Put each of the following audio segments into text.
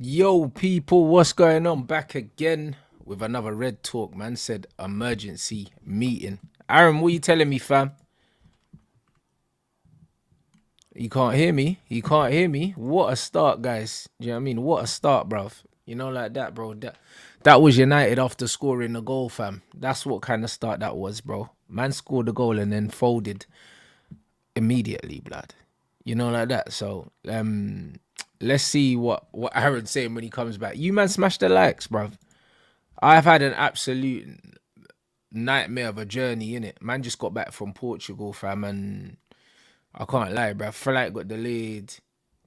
Yo, people, what's going on? Back again with another Red Talk, man. Said emergency meeting. Aaron, what you telling me, fam? You can't hear me? You can't hear me? What a start, guys. Do you know what I mean? What a start, bruv. You know, like that, bro. That was United after scoring the goal, fam. That's what kind of start that was, bro. Man scored the goal and then folded immediately, blood. You know, like that. So, let's see what Aaron's saying when he comes back. You man smash the likes, bruv. I've had an absolute nightmare of a journey in it. Man just got back from Portugal, fam, and I can't lie, bruv. Flight got delayed.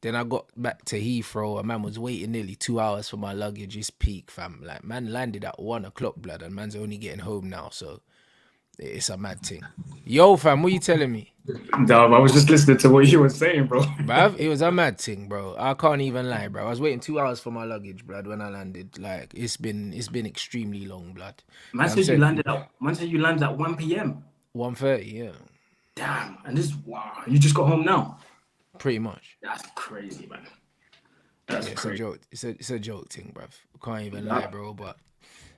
Then I got back to Heathrow. A man was waiting nearly 2 hours for my luggage. It's peak, fam. Like, man landed at 1 o'clock, blood, and man's only getting home now. So it's a mad thing. Yo, fam, what you telling me? Dub, I was just listening to what you were saying, bro. Bruv, it was a mad thing, bro. I can't even lie, bro. I was waiting 2 hours for my luggage, blood, when I landed. Like, it's been extremely long, blood. Man said you landed at 1 p.m. 1:30, yeah. Damn, and this wow, you just got home now. Pretty much. That's crazy, man. That's Yeah, it's a crazy. joke. It's a joke thing, bruv. Can't even lie, bro. But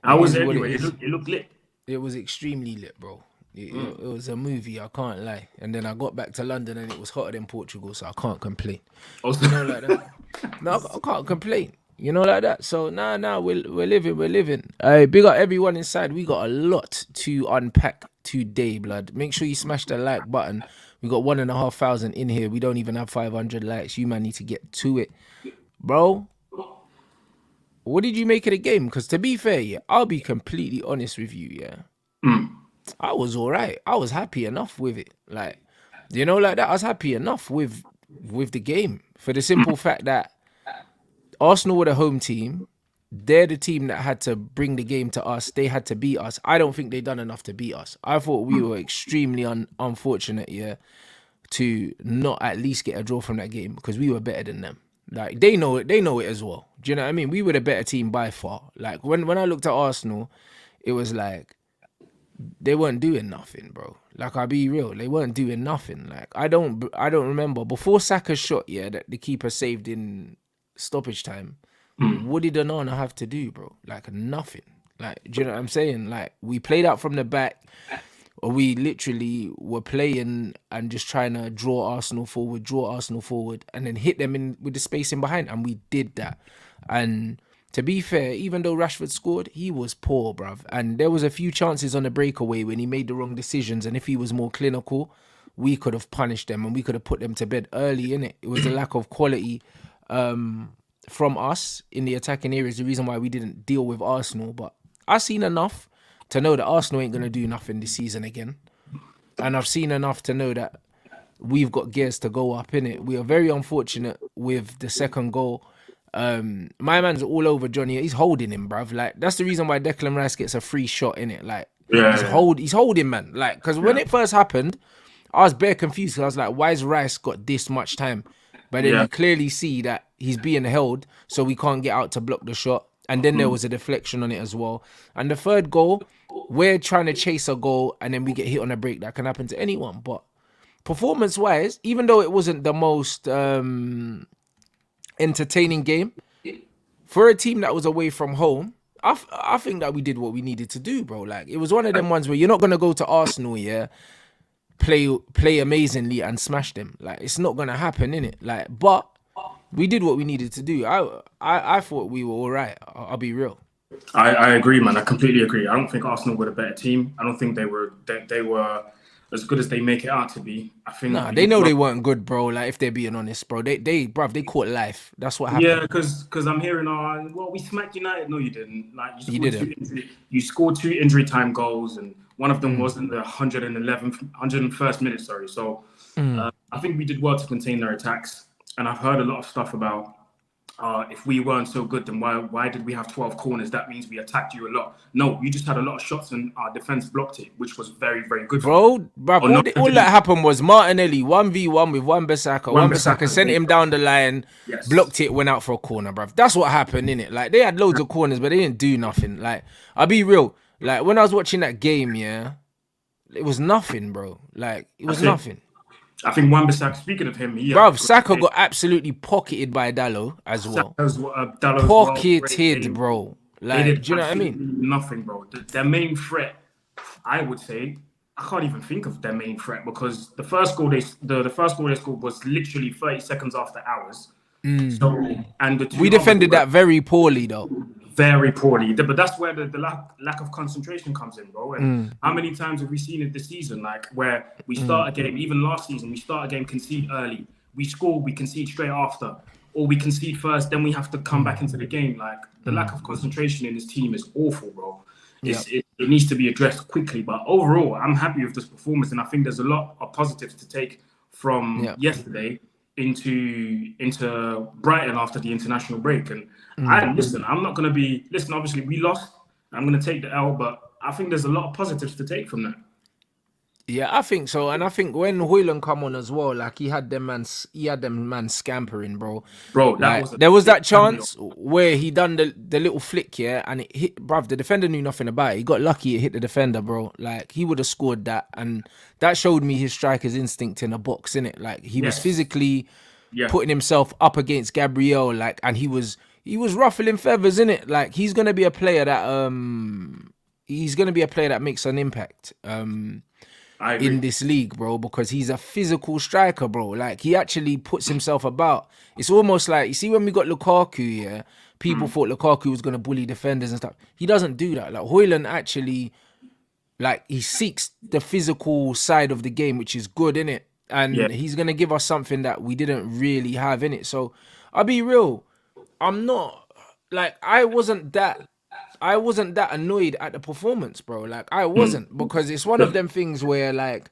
How it was is it what it anyway? It is. looked lit. It was extremely lit, bro. It was a movie. I can't lie. And then I got back to London and it was hotter than Portugal, so I can't complain. Also, You know, like that. No, I can't complain. You know, like that. So nah, we're living. Big up everyone inside. We got a lot to unpack today, blood. Make sure you smash the like button. We got 1,500 in here. We don't even have 500 likes. You man need to get to it, bro. What did you make of the game? Because to be fair, yeah, I'll be completely honest with you, yeah. I was all right. I was happy enough with it. Like, you know, like that. I was happy enough with the game for the simple fact that Arsenal were the home team. They're the team that had to bring the game to us. They had to beat us. I don't think they done enough to beat us. I thought we were extremely unfortunate, yeah, to not at least get a draw from that game because we were better than them. Like they know it. They know it as well. Do you know what I mean? We were the better team by far. Like when I looked at Arsenal, it was like they weren't doing nothing, bro. Like I'll be real, they weren't doing nothing. Like I don't remember before Saka's shot, yeah, that the keeper saved in stoppage time. What did Onana have to do, bro? Like nothing. Like, do you know what I'm saying? Like we played out from the back, or we literally were playing and just trying to draw Arsenal forward, and then hit them in with the space in behind, and we did that. And to be fair, even though Rashford scored, he was poor, bruv. And there was a few chances on the breakaway when he made the wrong decisions, and if he was more clinical, we could have punished them and we could have put them to bed early, innit? It was the lack of quality from us in the attacking areas, the reason why we didn't deal with Arsenal. But I've seen enough to know that Arsenal ain't going to do nothing this season again. And I've seen enough to know that we've got gears to go up in it. We are very unfortunate with the second goal. My man's all over Johnny. He's holding him, bruv. Like that's the reason why Declan Rice gets a free shot in it. Like yeah, he's holding, man. Like because when it first happened, I was bare confused. 'Cause I was like, why is Rice got this much time? But then yeah. you clearly see that he's being held, so we can't get out to block the shot. And then there was a deflection on it as well. And the third goal, we're trying to chase a goal, and then we get hit on a break. That can happen to anyone. But performance-wise, even though it wasn't the most entertaining game, for a team that was away from home, I think that we did what we needed to do, bro. Like, it was one of them ones where you're not going to go to Arsenal, yeah, play amazingly and smash them. Like it's not gonna happen, innit? Like, but we did what we needed to do. I thought we were all right. I'll be real. I agree, man. I completely agree. I don't think Arsenal were a better team. I don't think they were as good as they make it out to be. I think Nah, they know they weren't good, bro. Like if they're being honest, bro, bruv, they caught life. That's what yeah, happened. because I'm hearing, well, we smacked United. No, you didn't. Like You didn't. you scored two injury time goals, and one of them was in the 101st minute. Sorry. So I think we did well to contain their attacks. And I've heard a lot of stuff about if we weren't so good, then why did we have 12 corners? That means we attacked you a lot. No, you just had a lot of shots and our defense blocked it, which was very, very good. Bro, bruv, all that happened was Martinelli 1v1 with Wan-Bissaka. Wan-Bissaka sent him down the line, Yes. blocked it, went out for a corner, bruv. That's what happened, innit? Like, they had loads of corners, but they didn't do nothing. Like, I'll be real. Like, when I was watching that game, yeah, it was nothing, bro. Like, it was That's it. nothing. I think Wan-Bissaka, speaking of him, he had a Bruv, great Saka game. got absolutely pocketed by Dallo as well. Saka's, Dallow's well, great Pocketed, game. bro. They Like, did do you know what I mean? absolutely nothing, bro. Their main threat, I would say, I can't even think of their main threat because the first goal the first goal they scored was literally 30 seconds after hours. So and the two We others defended were that very poorly, though. very poorly. But that's where the lack of concentration comes in, bro. And how many times have we seen it this season? Like where we start a game, even last season, we start a game, concede early, we score, we concede straight after, or we concede first, then we have to come back into the game. Like the lack of concentration in this team is awful, bro. It needs to be addressed quickly. But overall, I'm happy with this performance, and I think there's a lot of positives to take from yesterday into Brighton after the international break. And I'm not going to be obviously we lost. I'm going to take the L, but I think there's a lot of positives to take from that. Yeah, I think so. And I think when Hoyland come on as well, like he had them man scampering, bro. Bro, Like, there was that chance where he done the little flick, yeah, and it hit, bruv, the defender knew nothing about it. He got lucky, it hit the defender, bro. Like, he would have scored that. And that showed me his striker's instinct in a box, innit? Like, he was physically putting himself up against Gabriel, like, and he was ruffling feathers, innit? Like, he's gonna be a player that makes an impact. In this league, bro, because he's a physical striker, bro. Like, he actually puts himself about. It's almost like, you see, when we got Lukaku, yeah, people thought Lukaku was going to bully defenders and stuff. He doesn't do that. Like, Hoyland actually, like, he seeks the physical side of the game, which is good, innit? And he's going to give us something that we didn't really have, innit? So, I'll be real. I'm not, like, I wasn't that annoyed at the performance, bro. Like, I wasn't, because it's one of them things where, like,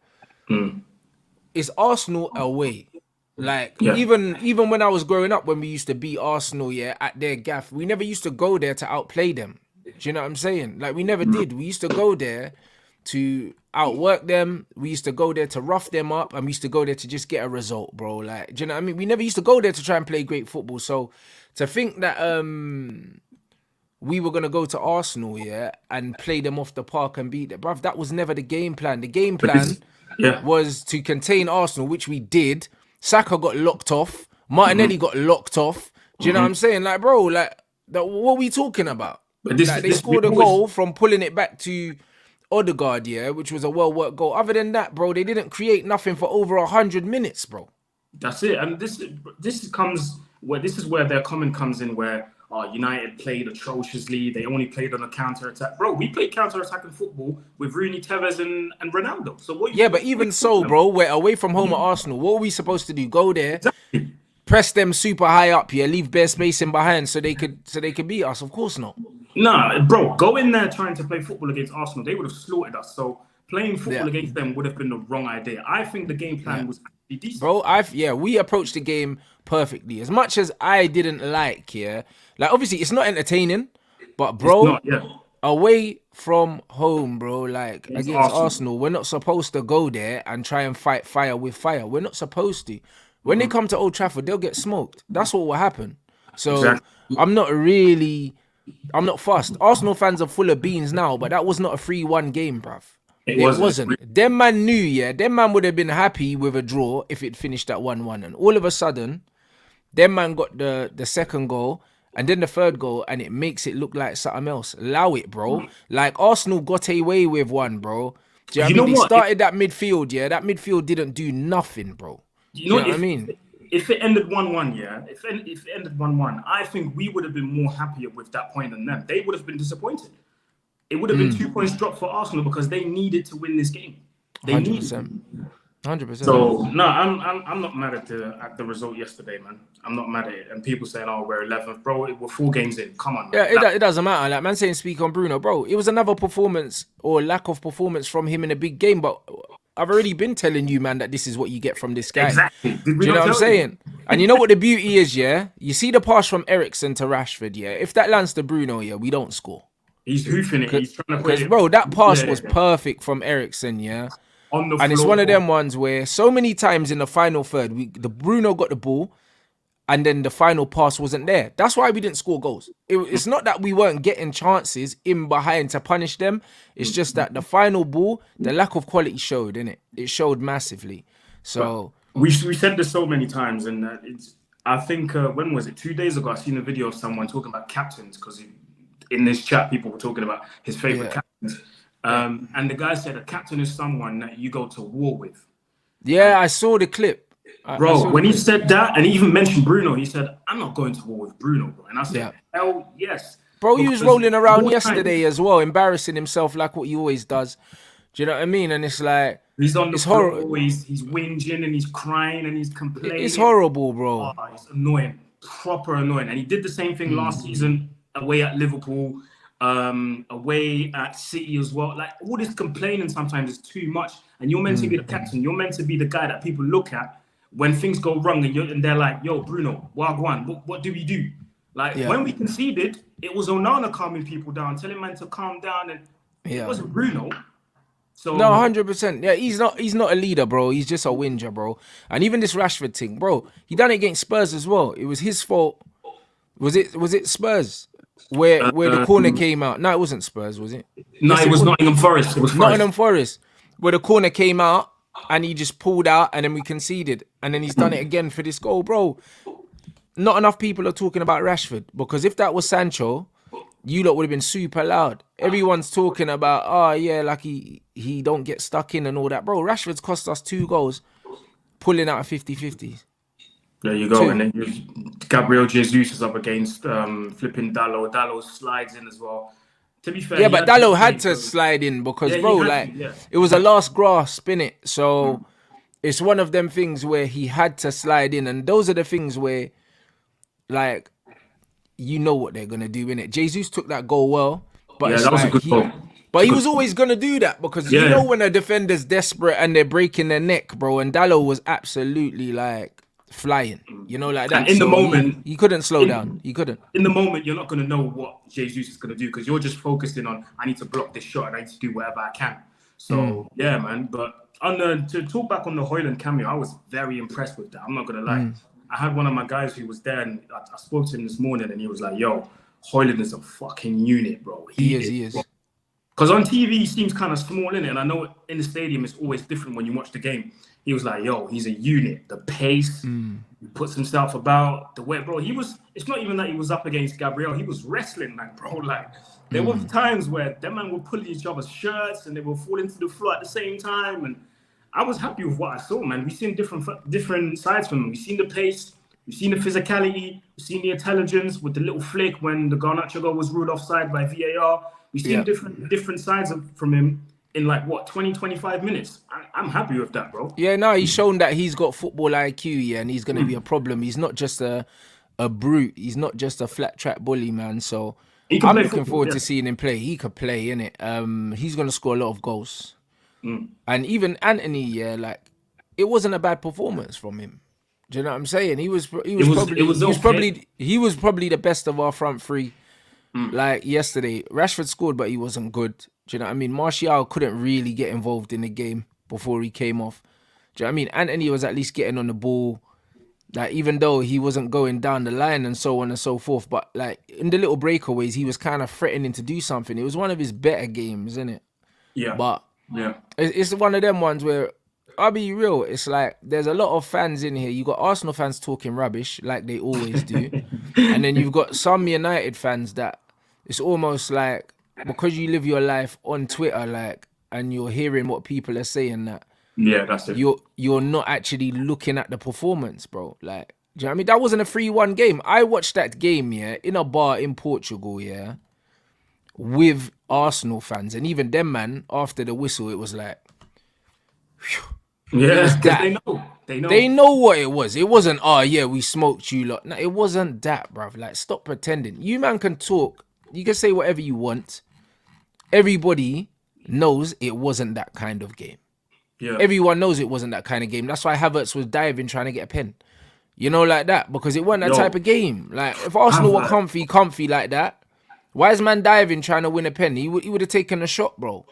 it's Arsenal away. Like, even when I was growing up, when we used to beat Arsenal, at their gaff, we never used to go there to outplay them. Do you know what I'm saying? Like, we never did. We used to go there to outwork them. We used to go there to rough them up, and we used to go there to just get a result, bro. Like, do you know what I mean? We never used to go there to try and play great football. So, to think that we were going to go to Arsenal, and play them off the park and beat them, bruv, that was never the game plan. The game plan was to contain Arsenal, which we did. Saka got locked off. Martinelli got locked off. Do you know what I'm saying? Like, bro, like, what are we talking about? But they scored a goal from pulling it back to Odegaard, which was a well-worked goal. Other than that, bro, they didn't create nothing for over 100 minutes, bro. That's it. And this is where their comment comes in, where United played atrociously. They only played on a counter-attack. Bro, we played counter-attacking football with Rooney, Tevez, and Ronaldo. So what? Yeah, but even so, bro, we're away from home at Arsenal. What are we supposed to do? Go there, press them super high up here, leave bare space in behind so they could beat us? Of course not. Nah, bro, go in there trying to play football against Arsenal. They would have slaughtered us. So playing football against them would have been the wrong idea. I think the game plan was actually decent. Bro, we approached the game perfectly. As much as I didn't like, like, obviously it's not entertaining, but bro, away from home, bro, like against Arsenal, we're not supposed to go there and try and fight fire with fire. We're not supposed to. When they come to Old Trafford, they'll get smoked. That's what will happen. So I'm not fussed. Arsenal fans are full of beans now, but that was not a 3-1 game, bruv. It wasn't. Them man knew, them man would have been happy with a draw if it finished at 1-1. And all of a sudden, them man got the second goal and then the third goal, and it makes it look like something else. Allow it, bro. Like, Arsenal got away with one, bro. Do you know what I mean? They started that midfield, that midfield didn't do nothing, bro. You know what I mean? If it ended 1-1, if it ended 1-1, I think we would have been more happier with that point than them. They would have been disappointed. It would have been 2 points dropped for Arsenal because they needed to win this game. They 100%. 100%. So no, I'm not mad at the result yesterday, man. I'm not mad at it. And people saying, "Oh, we're 11th, bro." We're 4 games in. Come on, man. Yeah, it doesn't matter. Like, man saying speak on Bruno, bro. It was another performance or lack of performance from him in a big game, but I've already been telling you, man, that this is what you get from this guy. Exactly. Do you know what I'm saying? And you know what the beauty is, You see the pass from Eriksen to Rashford, If that lands to Bruno, we don't score. He's hoofing it. He's trying to put it. Bro, that pass was perfect from Eriksen, On the floor. And it's one of them ones where so many times in the final third, the Bruno got the ball, and then the final pass wasn't there. That's why we didn't score goals. It's not that we weren't getting chances in behind to punish them. It's just that the final ball, the lack of quality showed, innit? It showed massively. So we said this so many times, and I think when was it? 2 days ago, I seen a video of someone talking about captains because in this chat people were talking about his favorite captains, and the guy said a captain is someone that you go to war with. Yeah, I saw the clip. Bro, when he said that, and he even mentioned Bruno, he said, "I'm not going to war with Bruno, bro." And I said, "Hell yes." Bro, he was rolling around yesterday as well, embarrassing himself like what he always does. Do you know what I mean? And it's like he's on the floor, he's whinging and he's crying and he's complaining. It's horrible, bro. Oh, it's annoying, proper annoying. And he did the same thing last season away at Liverpool, away at City as well. Like all this complaining sometimes is too much. And you're meant to be the captain. You're meant to be the guy that people look at when things go wrong, and they're like, "Yo, Bruno, Wagwan, what do we do?" Like when we conceded, it was Onana calming people down, telling man to calm down, and it wasn't Bruno. So no, 100%. Yeah, he's not a leader, bro. He's just a whinger, bro. And even this Rashford thing, bro, he done it against Spurs as well. It was his fault. Was it Spurs where the corner came out? No, it wasn't Spurs, was it? No, it was Nottingham Forest. It was Nottingham Forest, where the corner came out and he just pulled out, and then we conceded, and then he's done it again for this goal, bro. Not enough people are talking about Rashford, because if that was Sancho, you lot would have been super loud. Everyone's talking about, oh yeah, like he don't get stuck in and all that. Bro, Rashford's cost us 2 goals pulling out of 50-50s. There you go. 2. And then Gabriel Jesus is up against flipping Dalot. Dalot slides in as well. To be fair, but Dalot had to slide in because, bro, it was a last grasp, innit? So it's one of them things where he had to slide in. And those are the things where, like, you know what they're going to do, innit? Jesus took that goal well. But that was a good goal. But he was always going to do that because you know when a defender's desperate and they're breaking their neck, bro, and Dalot was absolutely, like, flying, you know, like that. And in the moment, he couldn't slow down. He couldn't. In the moment, you're not going to know what Jesus is going to do because you're just focusing on, I need to block this shot and I need to do whatever I can. So, yeah, man. But to talk back on the Højlund cameo, I was very impressed with that. I'm not going to lie. I had one of my guys who was there and I spoke to him this morning and he was like, yo, Højlund is a fucking unit, bro. He is. Because on TV, he seems kind of small, innit? And I know in the stadium, it's always different when you watch the game. He was like, yo, he's a unit. The pace, he puts himself about, the way, bro, it's not even that he was up against Gabriel. He was wrestling, like, bro. Like, there were times where them men were pulling each other's shirts and they were falling to the floor at the same time. And I was happy with what I saw, man. We've seen different sides from him. We've seen the pace, we've seen the physicality, we've seen the intelligence with the little flick when the Garnacho goal was ruled offside by VAR. We've seen different sides from him in like, 20, 25 minutes. I'm happy with that, bro. Yeah, no, he's shown that he's got football IQ, and he's going to be a problem. He's not just a brute. He's not just a flat track bully, man. So I'm looking forward to seeing him play. He could play, innit? He's going to score a lot of goals. And even Antony, like, it wasn't a bad performance from him. Do you know what I'm saying? He was probably the best of our front three. Like yesterday, Rashford scored, but he wasn't good. Do you know what I mean? Martial couldn't really get involved in the game before he came off. Do you know what I mean? Antony was at least getting on the ball, like, even though he wasn't going down the line and so on and so forth. But like in the little breakaways, he was kind of threatening to do something. It was one of his better games, isn't it? Yeah. But it's one of them ones where, I'll be real, it's like there's a lot of fans in here. You got Arsenal fans talking rubbish like they always do, and then you've got some United fans that it's almost like, because you live your life on Twitter, like, and you're hearing what people are saying, that that's it. You're not actually looking at the performance, bro. Like, do you know what I mean? That wasn't a 3-1 game. I watched that game, in a bar in Portugal, with Arsenal fans, and even them, man, after the whistle, it was like, whew. They know what it was. It wasn't, we smoked you lot. No, it wasn't that, bruv. Like, stop pretending. You man can talk. You can say whatever you want. Everybody knows it wasn't that kind of game. Yeah. Everyone knows it wasn't that kind of game. That's why Havertz was diving trying to get a pen. You know, like that. Because it wasn't that type of game. Like, if Arsenal were comfy like that, why is man diving trying to win a pen? He would have taken a shot, bro.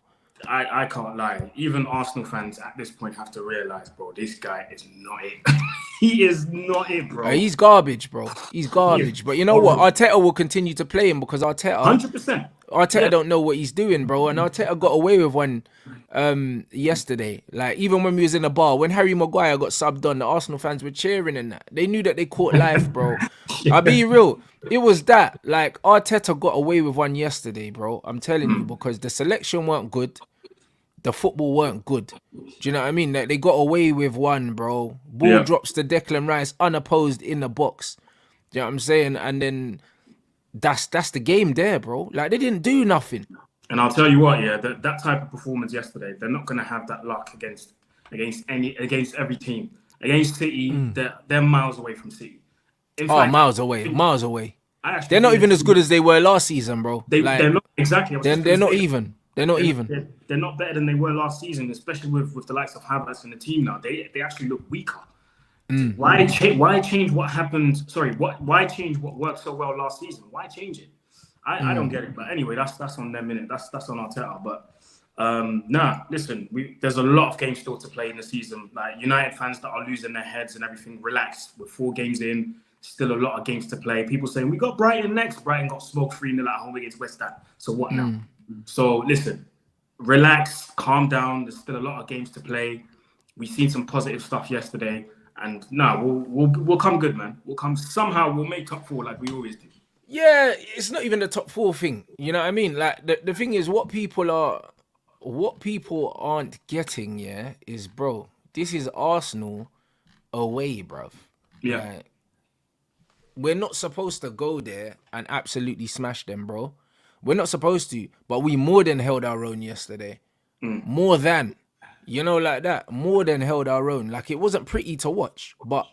I can't lie. Even Arsenal fans at this point have to realise, bro, this guy is not it. he is not it, bro. He's garbage, bro. He's garbage. But you know what? Arteta will continue to play him because 100%. Arteta don't know what he's doing, bro. And Arteta got away with one yesterday. Like, even when we was in the bar, when Harry Maguire got subbed on, the Arsenal fans were cheering and that. They knew that they caught life, bro. I'll be real. It was that. Like, Arteta got away with one yesterday, bro. I'm telling you, because the selection weren't good. The football weren't good. Do you know what I mean? Like, they got away with one, bro. Ball drops to Declan Rice unopposed in the box. Do you know what I'm saying? And then that's the game there, bro. Like, they didn't do nothing. And I'll tell you what, that type of performance yesterday, they're not going to have that luck against every team. Against City, they're miles away from City. In fact, miles away. They're not even as good as they were last season, bro. They're not exactly. They're not even. They're not even. They're not better than they were last season, especially with the likes of Havertz in the team now. They actually look weaker. Why change what happened? Sorry, why change what worked so well last season? Why change it? I don't get it. But anyway, that's on them, innit? That's on Arteta. But listen, there's a lot of games still to play in the season. Like, United fans that are losing their heads and everything, relax. We're 4 games in. Still a lot of games to play. People saying we got Brighton next. Brighton got smoked 3-0 at home against West Ham. So what now? So listen, relax, calm down. There's still a lot of games to play. We've seen some positive stuff yesterday, and we'll come good, man. We'll make top 4 like we always do. Yeah, it's not even the top 4 thing. You know what I mean? Like, the thing is, what people aren't getting, is, bro, this is Arsenal away, bruv. Yeah. Like, we're not supposed to go there and absolutely smash them, bro. We're not supposed to, but we more than held our own yesterday. More than, like that. More than held our own. Like, it wasn't pretty to watch, but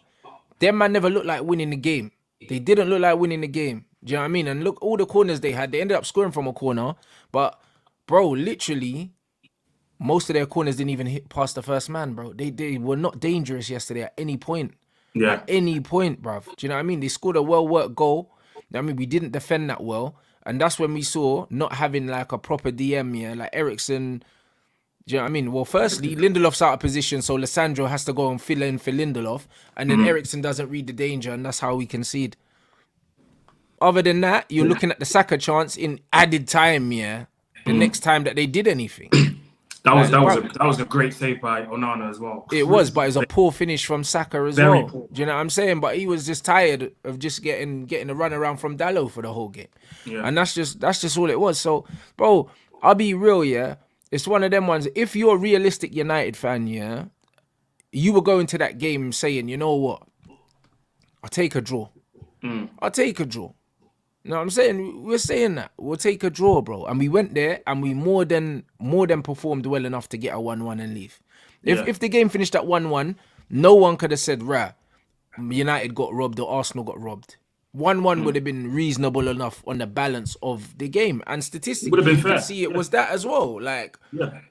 them man never looked like winning the game. They didn't look like winning the game. Do you know what I mean? And look, all the corners they had, they ended up scoring from a corner, but, bro, literally, most of their corners didn't even hit past the first man, bro. They were not dangerous yesterday at any point. Yeah. At any point, bruv. Do you know what I mean? They scored a well-worked goal. I mean, we didn't defend that well. And that's when we saw not having like a proper DM, like Eriksen. Do you know what I mean? Well, firstly, Lindelof's out of position, so Lissandro has to go and fill in for Lindelof. And then Eriksen doesn't read the danger, and that's how we concede. Other than that, you're looking at the Saka chance in added time, the next time that they did anything. That was a great save by Onana as well. It was, but it was a poor finish from Saka as well. Poor. Do you know what I'm saying? But he was just tired of just getting a run around from Dalot for the whole game. Yeah. And that's just all it was. So, bro, I'll be real, it's one of them ones. If you're a realistic United fan, you will go into that game saying, you know what? I'll take a draw. I'll take a draw. You know what I'm saying? We're saying that. We'll take a draw, bro. And we went there and we more than performed well enough to get a 1-1 and leave. If the game finished at 1-1, no one could have said, United got robbed or Arsenal got robbed. 1-1 would have been reasonable enough on the balance of the game. And statistically, you can see it was that as well. Like,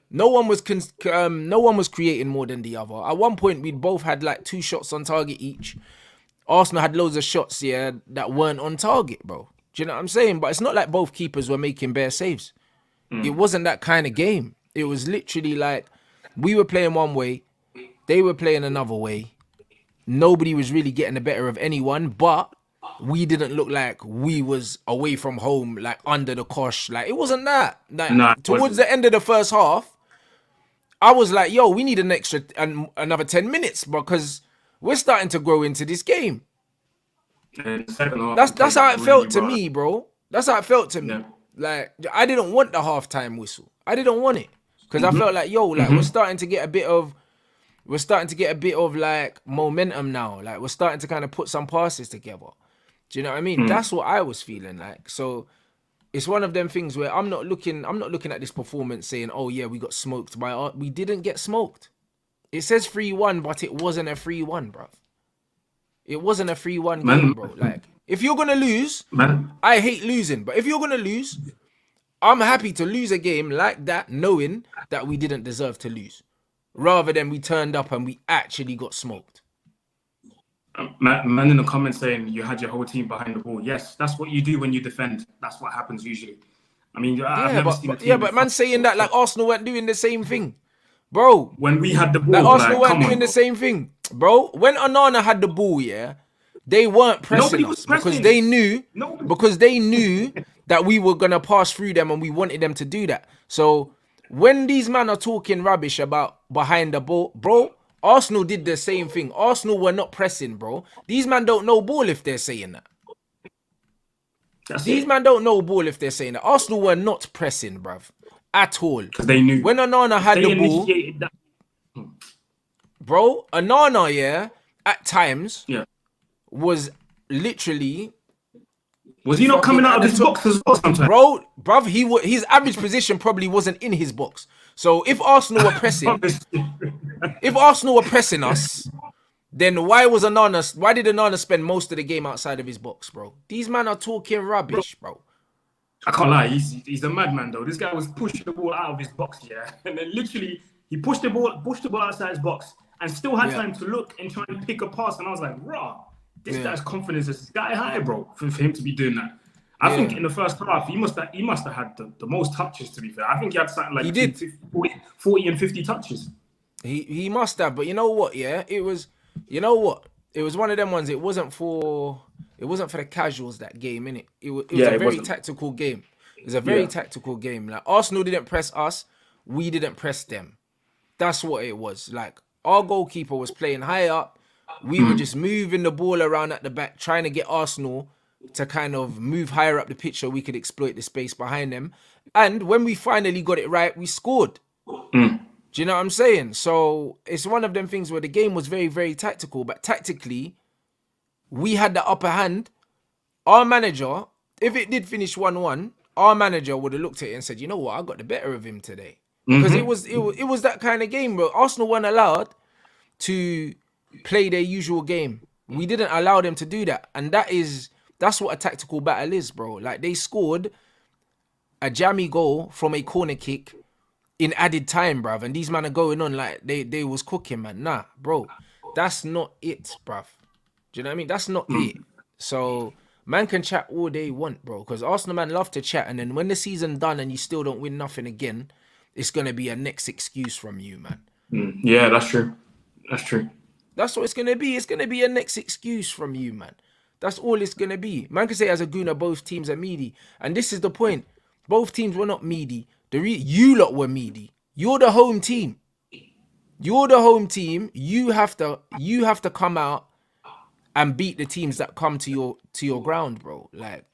no one was creating more than the other. At one point, we'd both had like 2 shots on target each. Arsenal had loads of shots, that weren't on target, bro. Do you know what I'm saying? But it's not like both keepers were making bare saves. It wasn't that kind of game. It was literally like we were playing one way, they were playing another way. Nobody was really getting the better of anyone, but we didn't look like we was away from home, like under the cosh. Like, it wasn't that. Like, towards the end of the first half, I was like, yo, we need another 10 minutes because we're starting to grow into this game. That's how it felt to me, bro. That's how it felt to me. Like, I didn't want the halftime whistle. I didn't want it because I felt like, yo, like we're starting to get a bit of like momentum now. Like, we're starting to kind of put some passes together. Do you know what I mean? That's what I was feeling like. So it's one of them things where I'm not looking at this performance saying, oh yeah, we got smoked we didn't get smoked. It says 3-1, but it wasn't a 3-1, bro. It wasn't a 3-1 game, bro. Like, if you're gonna lose, I hate losing, but if you're gonna lose, I'm happy to lose a game like that, knowing that we didn't deserve to lose, rather than we turned up and we actually got smoked. Man in the comments saying you had your whole team behind the ball. Yes, that's what you do when you defend. That's what happens usually. I mean, I've never seen a team. But man saying that like Arsenal weren't doing the same thing. Bro, when we had the ball, like Arsenal weren't doing the same thing. bro. When Onana had the ball, yeah, they weren't pressing Nobody was us because pressing. they knew Nobody. that we were gonna pass through them and we wanted them to do that. So when these men are talking rubbish about behind the ball, bro, Arsenal did the same thing. Arsenal were not pressing, bro. These men don't know ball if they're saying that. That's These it. men don't know ball if they're saying that. Arsenal were not pressing, bruv, at all. Because they knew. When Onana had They the ball, initiated that. bro, Onana, yeah, at times Yeah. was literally Was he not coming out of his box as well sometimes? bruv, his average position probably wasn't in his box. So if Arsenal were pressing, us, then why did Onana spend most of the game outside of his box, bro? These men are talking rubbish, bro. I can't lie, he's a madman though. This guy was pushing the ball out of his box, yeah, and then literally he pushed the ball outside his box, and still had time to look and try and pick a pass. And I was like, raw, this guy's confidence is sky high, bro, for him to be doing that. I think in the first half he must have had the most touches. To be fair, I think he had something like 40 and 50 touches. He must have, but you know what? Yeah, it was. You know what? It was one of them ones. It wasn't for the casuals, that game, innit? It was a very tactical game. It was a very tactical game. Like, Arsenal didn't press us, we didn't press them. That's what it was. Like, our goalkeeper was playing high up. We were just moving the ball around at the back, trying to get Arsenal to kind of move higher up the pitch so we could exploit the space behind them. And when we finally got it right, we scored. Do you know what I'm saying? So it's one of them things where the game was very, very tactical, but tactically, we had the upper hand. Our manager, if it did finish 1-1, our manager would have looked at it and said, you know what, I got the better of him today. Because it was that kind of game, bro. Arsenal weren't allowed to play their usual game. We didn't allow them to do that. And that's what a tactical battle is, bro. Like, they scored a jammy goal from a corner kick in added time, bruv, and these men are going on like they was cooking, man. Nah, bro, that's not it, bruv. Do you know what I mean? That's not it. So man can chat all they want, bro, because Arsenal man love to chat, and then when the season done and you still don't win nothing again, it's gonna be a next excuse from you, man. Yeah, that's true. That's true. That's what it's gonna be. It's gonna be a next excuse from you, man. That's all it's gonna be. Man can say as a gooner both teams are meaty, and this is the point. Both teams were not meaty. You lot were meaty. You're the home team. You have to come out and beat the teams that come to your ground, bro. Like,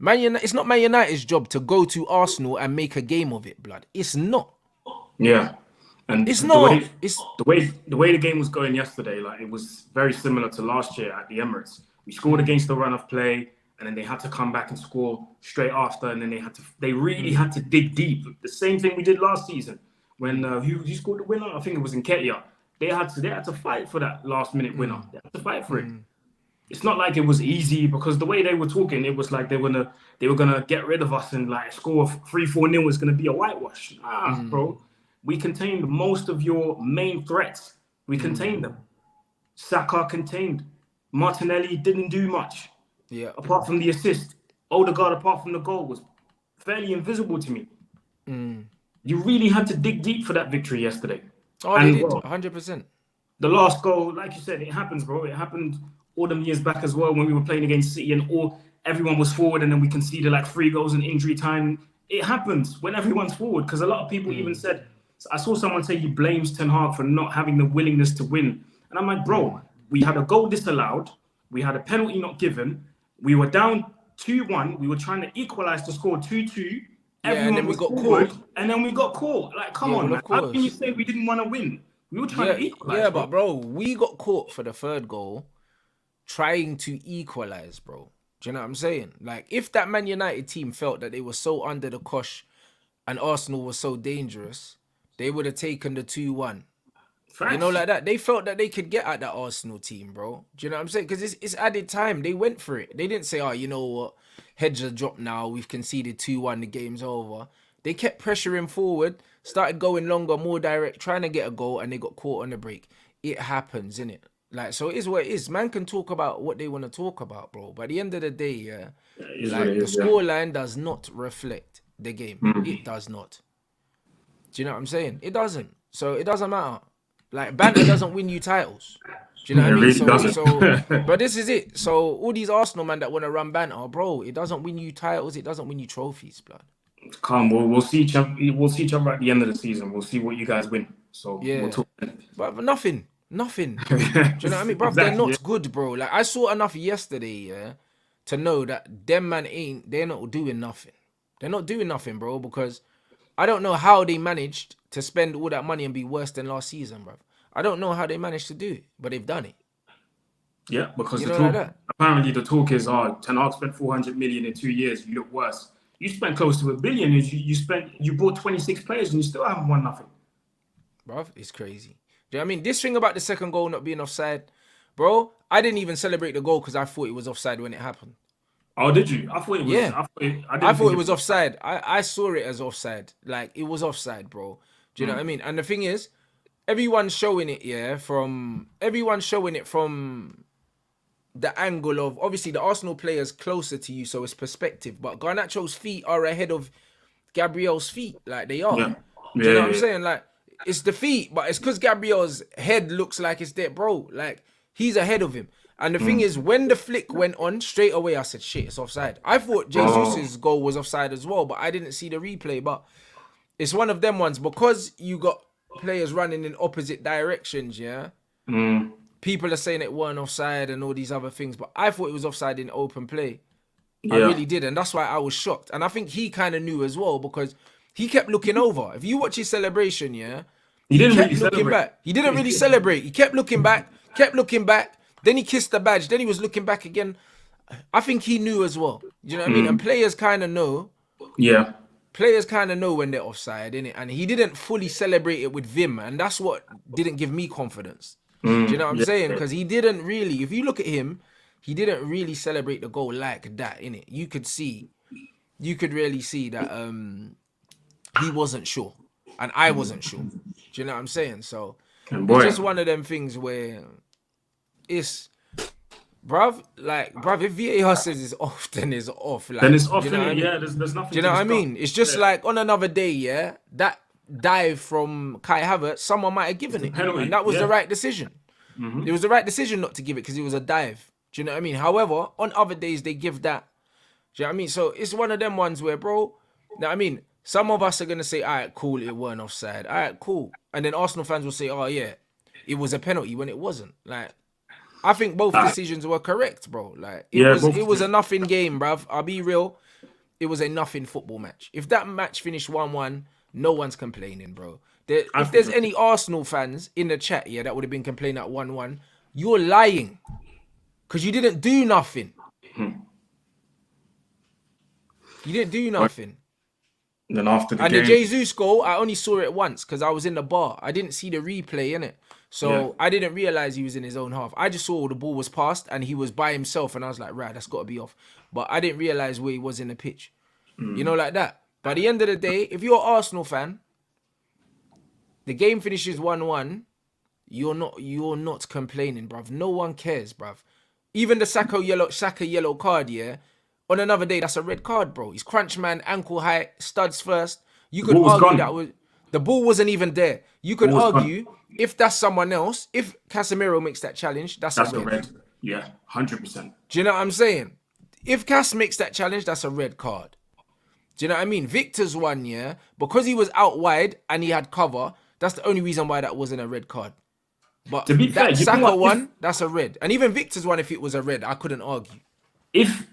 it's not Man United's job to go to Arsenal and make a game of it, blood. It's not. Yeah, and it's not. The way the game was going yesterday, like, it was very similar to last year at the Emirates. We scored against the run of play, and then they had to come back and score straight after, and then they really had to dig deep. The same thing we did last season when who scored the winner? I think it was Nketiah. They had to fight for that last minute winner. They had to fight for it. It's not like it was easy, because the way they were talking, it was like they were gonna get rid of us and like score 3-4-0 was gonna be a whitewash. Bro, we contained most of your main threats. We contained them. Saka contained. Martinelli didn't do much. Yeah. Apart from the assist, Odegaard, apart from the goal, was fairly invisible to me. You really had to dig deep for that victory yesterday. Oh, they did, 100%. The last goal, like you said, it happens, bro. It happened all them years back as well when we were playing against City and everyone was forward, and then we conceded like 3 goals in injury time. It happens when everyone's forward, because a lot of people even said, I saw someone say he blames Ten Hag for not having the willingness to win. And I'm like, bro, we had a goal disallowed. We had a penalty not given. We were down 2-1. We were trying to equalize to score 2-2. And then we got caught. And then we got caught. Like, come on, man. How can you say we didn't want to win? We were trying to equalize. Yeah, but bro, we got caught for the third goal trying to equalize, bro. Do you know what I'm saying? Like, if that Man United team felt that they were so under the cosh and Arsenal was so dangerous, they would have taken the 2-1. Facts. You know, like that. They felt that they could get at that Arsenal team, bro. Do you know what I'm saying? Because it's added time. They went for it. They didn't say, oh, you know what? Heads are dropped now. We've conceded 2-1. The game's over. They kept pressuring forward, started going longer, more direct, trying to get a goal, and they got caught on the break. It happens, innit? Like, so it is what it is. Man can talk about what they want to talk about, bro. But at the end of the day, the scoreline does not reflect the game. It does not. Do you know what I'm saying? It doesn't. So it doesn't matter. Like, banter doesn't win you titles. Do you know what I mean? really doesn't. But this is it. So all these Arsenal man that want to run banter, bro, it doesn't win you titles. It doesn't win you trophies, blood. Come, we'll see each other. We'll see each other at the end of the season. We'll see what you guys win. So we'll talk. But nothing. Do you know what I mean, bro? They're not good, bro. Like I saw enough yesterday, to know that them man they're not doing nothing. They're not doing nothing, bro, because I don't know how they managed to spend all that money and be worse than last season, bro. I don't know how they managed to do it, but they've done it. Yeah, because apparently the talk is, Ten Hag spent 400 million in 2 years. You look worse. You spent close to $1 billion. You bought 26 players and you still haven't won nothing. Bro, it's crazy. Do you know what I mean? This thing about the second goal not being offside, bro, I didn't even celebrate the goal because I thought it was offside when it happened. Oh, did you? I thought it was. Yeah. I thought it was offside. I saw it as offside. Like, it was offside, bro. Do you know what I mean? And the thing is, everyone's showing it from the angle of, obviously, the Arsenal player's closer to you, so it's perspective. But Garnacho's feet are ahead of Gabriel's feet. Like, they are. Yeah. Do you know what I'm saying? Like, it's the feet, but it's because Gabriel's head looks like it's there, bro. Like, he's ahead of him. And the thing is, when the flick went on, straight away I said, shit, it's offside. I thought Jesus' goal was offside as well, but I didn't see the replay. But it's one of them ones, because you got players running in opposite directions, yeah? People are saying it weren't offside and all these other things, but I thought it was offside in open play. Yeah. I really did, and that's why I was shocked. And I think he kind of knew as well, because he kept looking over. If you watch his celebration, yeah? He didn't kept really looking celebrate. back. He didn't really celebrate. He kept looking back. Then he kissed the badge. Then he was looking back again. I think he knew as well. Do you know what I mean? And players kind of know. Yeah. Players kind of know when they're offside, innit? And he didn't fully celebrate it with vim. And that's what didn't give me confidence. Do you know what I'm saying? Because he didn't really, if you look at him, he didn't really celebrate the goal like that, innit? You could really see that he wasn't sure. And I wasn't sure. Do you know what I'm saying? So it's just one of them things where it's, bruv, if VAR says it's off, then it's off. Like, then it's off, you know yeah, there's nothing. Do you know what I mean? It's just like on another day, yeah, that dive from Kai Havertz, someone might have given it. Penalty, and that was the right decision. It was the right decision not to give it because it was a dive. Do you know what I mean? However, on other days, they give that. Do you know what I mean? So it's one of them ones where, bro, you know what I mean? Some of us are going to say, all right, cool, it weren't offside. All right, cool. And then Arsenal fans will say, oh, yeah, it was a penalty when it wasn't. Like, I think both decisions were correct, bro. Like, it was a nothing game, bruv. I'll be real. It was a nothing football match. If that match finished 1-1, no one's complaining, bro. If there's any Arsenal fans in the chat, yeah, that would have been complaining at 1-1, you're lying. Because you didn't do nothing. You didn't do nothing. And then after the game... And the Jesus goal, I only saw it once because I was in the bar. I didn't see the replay, innit? So I didn't realize he was in his own half. I just saw the ball was passed and he was by himself. And I was like, right, that's got to be off. But I didn't realize where he was in the pitch. You know, like that. By the end of the day, if you're an Arsenal fan, the game finishes 1-1, you're not complaining, bruv. No one cares, bruv. Even the Saka yellow card, yeah? On another day, that's a red card, bro. He's crunch man, ankle height, studs first. You could argue the ball wasn't even there. You could argue if that's someone else, if Casemiro makes that challenge, that's a red. Yeah, 100%. Do you know what I'm saying? If Cas makes that challenge, that's a red card. Do you know what I mean? Victor's one, yeah, because he was out wide and he had cover, that's the only reason why that wasn't a red card. But to be fair, Saka one, that's a red. And even Victor's one, if it was a red, I couldn't argue. If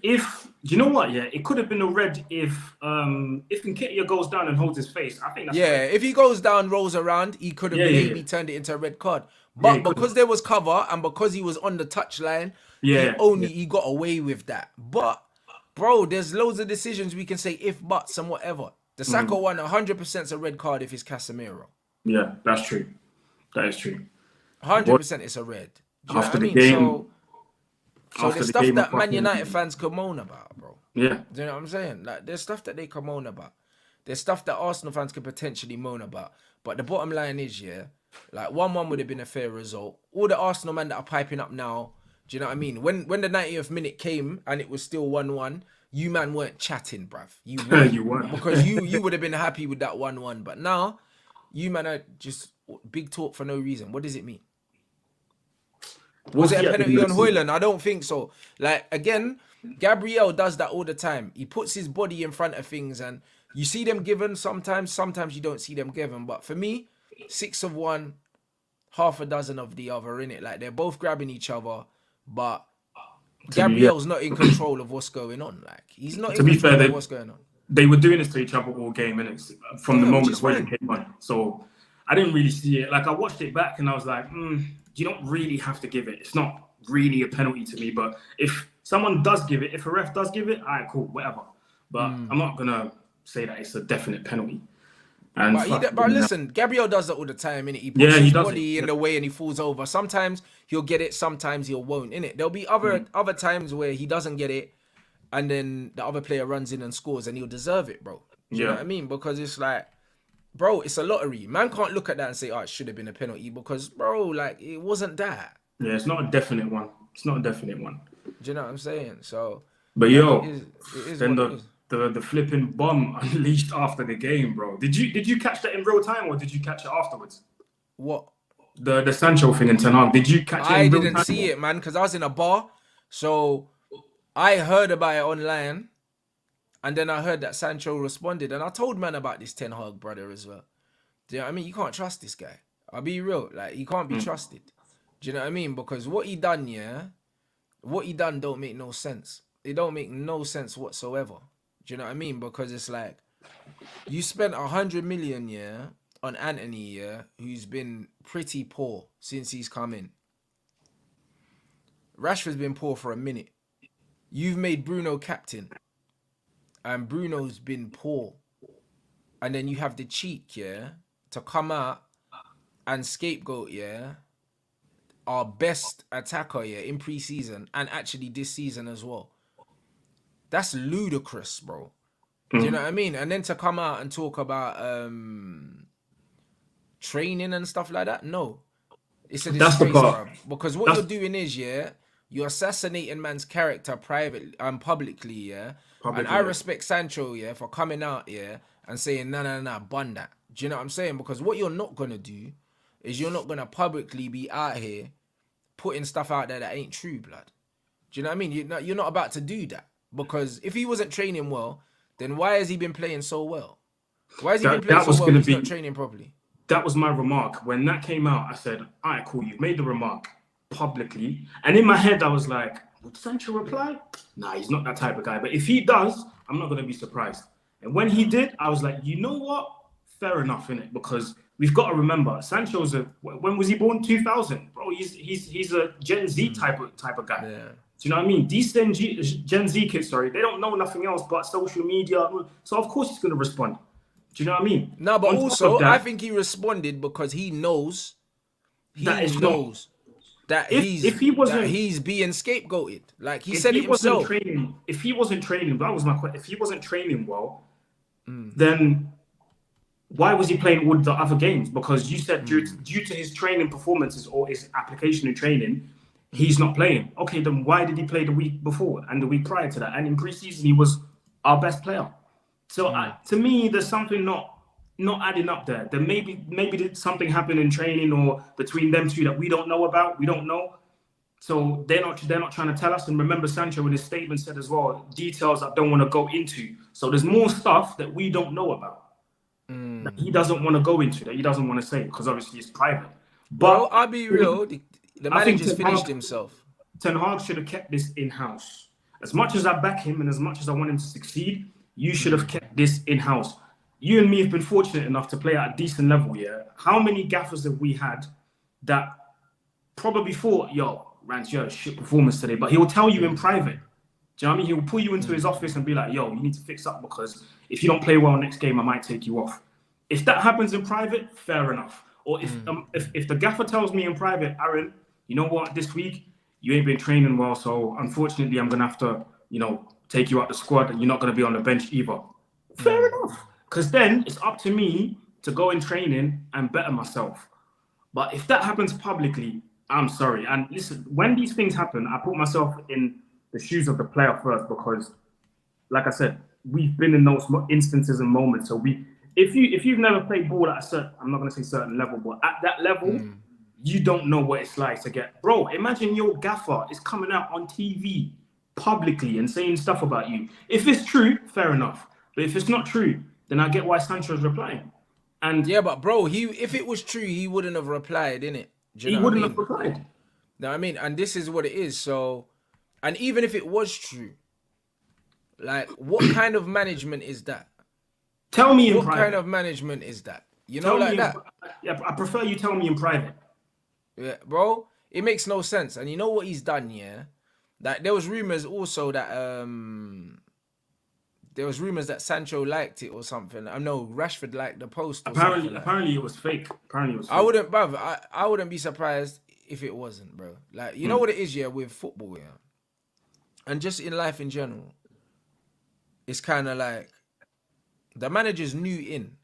you know what, yeah, it could have been a red if Nketiah goes down and holds his face. I think that's red. If he goes down, rolls around, he could have maybe turned it into a red card. But because there was cover and because he was on the touchline, he got away with that. But bro, there's loads of decisions we can say if, buts, and whatever. The Saka one, 100% is a red card if it's Casemiro. Yeah, that's true. That is true. 100% it's a red. Do you after know the what I mean? game, so there's stuff that Man United fans could moan about, bro. Yeah. Do you know what I'm saying? Like, there's stuff that they can moan about. There's stuff that Arsenal fans could potentially moan about. But the bottom line is, like 1-1 would have been a fair result. All the Arsenal men that are piping up now, do you know what I mean? When the 90th minute came and it was still 1-1, you man weren't chatting, bruv. You weren't. You weren't. Because you would have been happy with that 1-1. But now, you man are just big talk for no reason. What does it mean? Was it see a at the penalty end on of the season. Højlund? I don't think so. Like, again, Gabriel does that all the time. He puts his body in front of things, and you see them given sometimes you don't see them given. But for me, 6 of one, half a dozen of the other, innit? Like, they're both grabbing each other, but Gabriel's not in control of what's going on. Like, he's not in control of what's going on. They were doing this to each other all game, innit? From the moment Højlund came on. So I didn't really see it. Like, I watched it back and I was like, you don't really have to give it. It's not really a penalty to me. But if someone does give it, if a ref does give it, all right, cool, whatever. But I'm not going to say that it's a definite penalty. And but listen, Gabriel does that all the time, innit? He puts his body in the way and he falls over. Sometimes he'll get it, sometimes he won't, innit? There'll be other times where he doesn't get it, and then the other player runs in and scores, and he'll deserve it, bro. Do you know what I mean? Because it's like, bro, it's a lottery. Man can't look at that and say, oh, it should have been a penalty, because, bro, like, it wasn't that. Yeah, it's not a definite one. It's not a definite one. Do you know what I'm saying? So, but yo, it is then what it is. The flipping bomb unleashed after the game, bro. Did you catch that in real time, or did you catch it afterwards? What? The Sancho thing in Ten Hag. Did you catch it in real time? I didn't see it, man, because I was in a bar. So I heard about it online, and then I heard that Sancho responded, and I told man about this Ten Hag brother as well. Do you know what I mean? You can't trust this guy. I'll be real. Like, he can't be trusted. Do you know what I mean? Because what he done don't make no sense. It don't make no sense whatsoever. Do you know what I mean? Because it's like, you spent 100 million, on Antony, who's been pretty poor since he's come in. Rashford's been poor for a minute. You've made Bruno captain, and Bruno's been poor. And then you have the cheek, to come out and scapegoat, our best attacker, in pre-season, and actually this season as well. That's ludicrous, bro. Do you know what I mean? And then to come out and talk about training and stuff like that, no. It's a disgrace, bro. Because what you're doing is, you're assassinating man's character privately and publicly, and I respect Sancho, for coming out, and saying, nah, bun that. Do you know what I'm saying? Because what you're not going to do is you're not going to publicly be out here putting stuff out there that ain't true, blood. Do you know what I mean? You're not about to do that. Because if he wasn't training well, then why has he been playing so well? Why has he been playing so well if he's not training properly? That was my remark. When that came out, I said, all right, cool, you've made the remark publicly. And in my head, I was like, would Sancho reply? Nah, he's not that type of guy. But if he does, I'm not going to be surprised. And when he did, I was like, you know what? Fair enough, innit? Because we've got to remember, Sancho's when was he born? 2000. Bro, he's a Gen Z type of guy. Yeah. Do you know what I mean? These Gen Z kids, they don't know nothing else but social media. So, of course, he's going to respond. Do you know what I mean? No, but also, I think he responded because he knows that he's being scapegoated. Like, he said it himself. If he wasn't training, that was my question. If he wasn't training well, then why was he playing all the other games? Because you said due to his training performances or his application in training, he's not playing. Okay, then why did he play the week before and the week prior to that? And in preseason, he was our best player. So to me, there's something not adding up there. Then maybe something happened in training or between them two that we don't know about. We don't know. So they're not trying to tell us. And remember, Sancho in his statement said as well, details I don't want to go into. So there's more stuff that we don't know about that he doesn't want to go into, that he doesn't want to say, because obviously it's private. But I'll be real. The manager's finished himself. Ten Hag should have kept this in-house. As much as I back him and as much as I want him to succeed, you should have kept this in-house. You and me have been fortunate enough to play at a decent level, How many gaffers have we had that probably thought, Rants, shit performance today, but he will tell you in private. Do you know what I mean? He will pull you into his office and be like, you need to fix up because if you don't play well next game, I might take you off. If that happens in private, fair enough. Or if the gaffer tells me in private, Aaron, you know what, this week, you ain't been training well, so unfortunately, I'm going to have to, take you out the squad and you're not going to be on the bench either. Fair enough. Because then it's up to me to go in training and better myself. But if that happens publicly, I'm sorry. And listen, when these things happen, I put myself in the shoes of the player first because, like I said, we've been in those instances and moments. So if you've never played ball at I'm not going to say certain level, but at that level, you don't know what it's like to get, bro. Imagine your gaffer is coming out on TV publicly and saying stuff about you. If it's true, fair enough. But if it's not true, then I get why Sancho's replying. And Yeah, but bro, if it was true, he wouldn't have replied, innit? Do you he know what I wouldn't have mean? replied. Know what I mean? And this is what it is. So, and even if it was true, like, what kind of management is that? Tell me in What kind private. of management is that? You know, Tell me like in, that. yeah, I prefer you tell me in private. Yeah, bro. It makes no sense. And you know what he's done, yeah? That there was rumors also that Sancho liked it or something. I know Rashford liked the post or something like that. Apparently it was fake. Apparently it was I fake. wouldn't, bruv, I wouldn't be surprised if it wasn't, bro. Like, you know what it is, yeah, with football, yeah, and just in life in general. It's kind of like the manager's new in.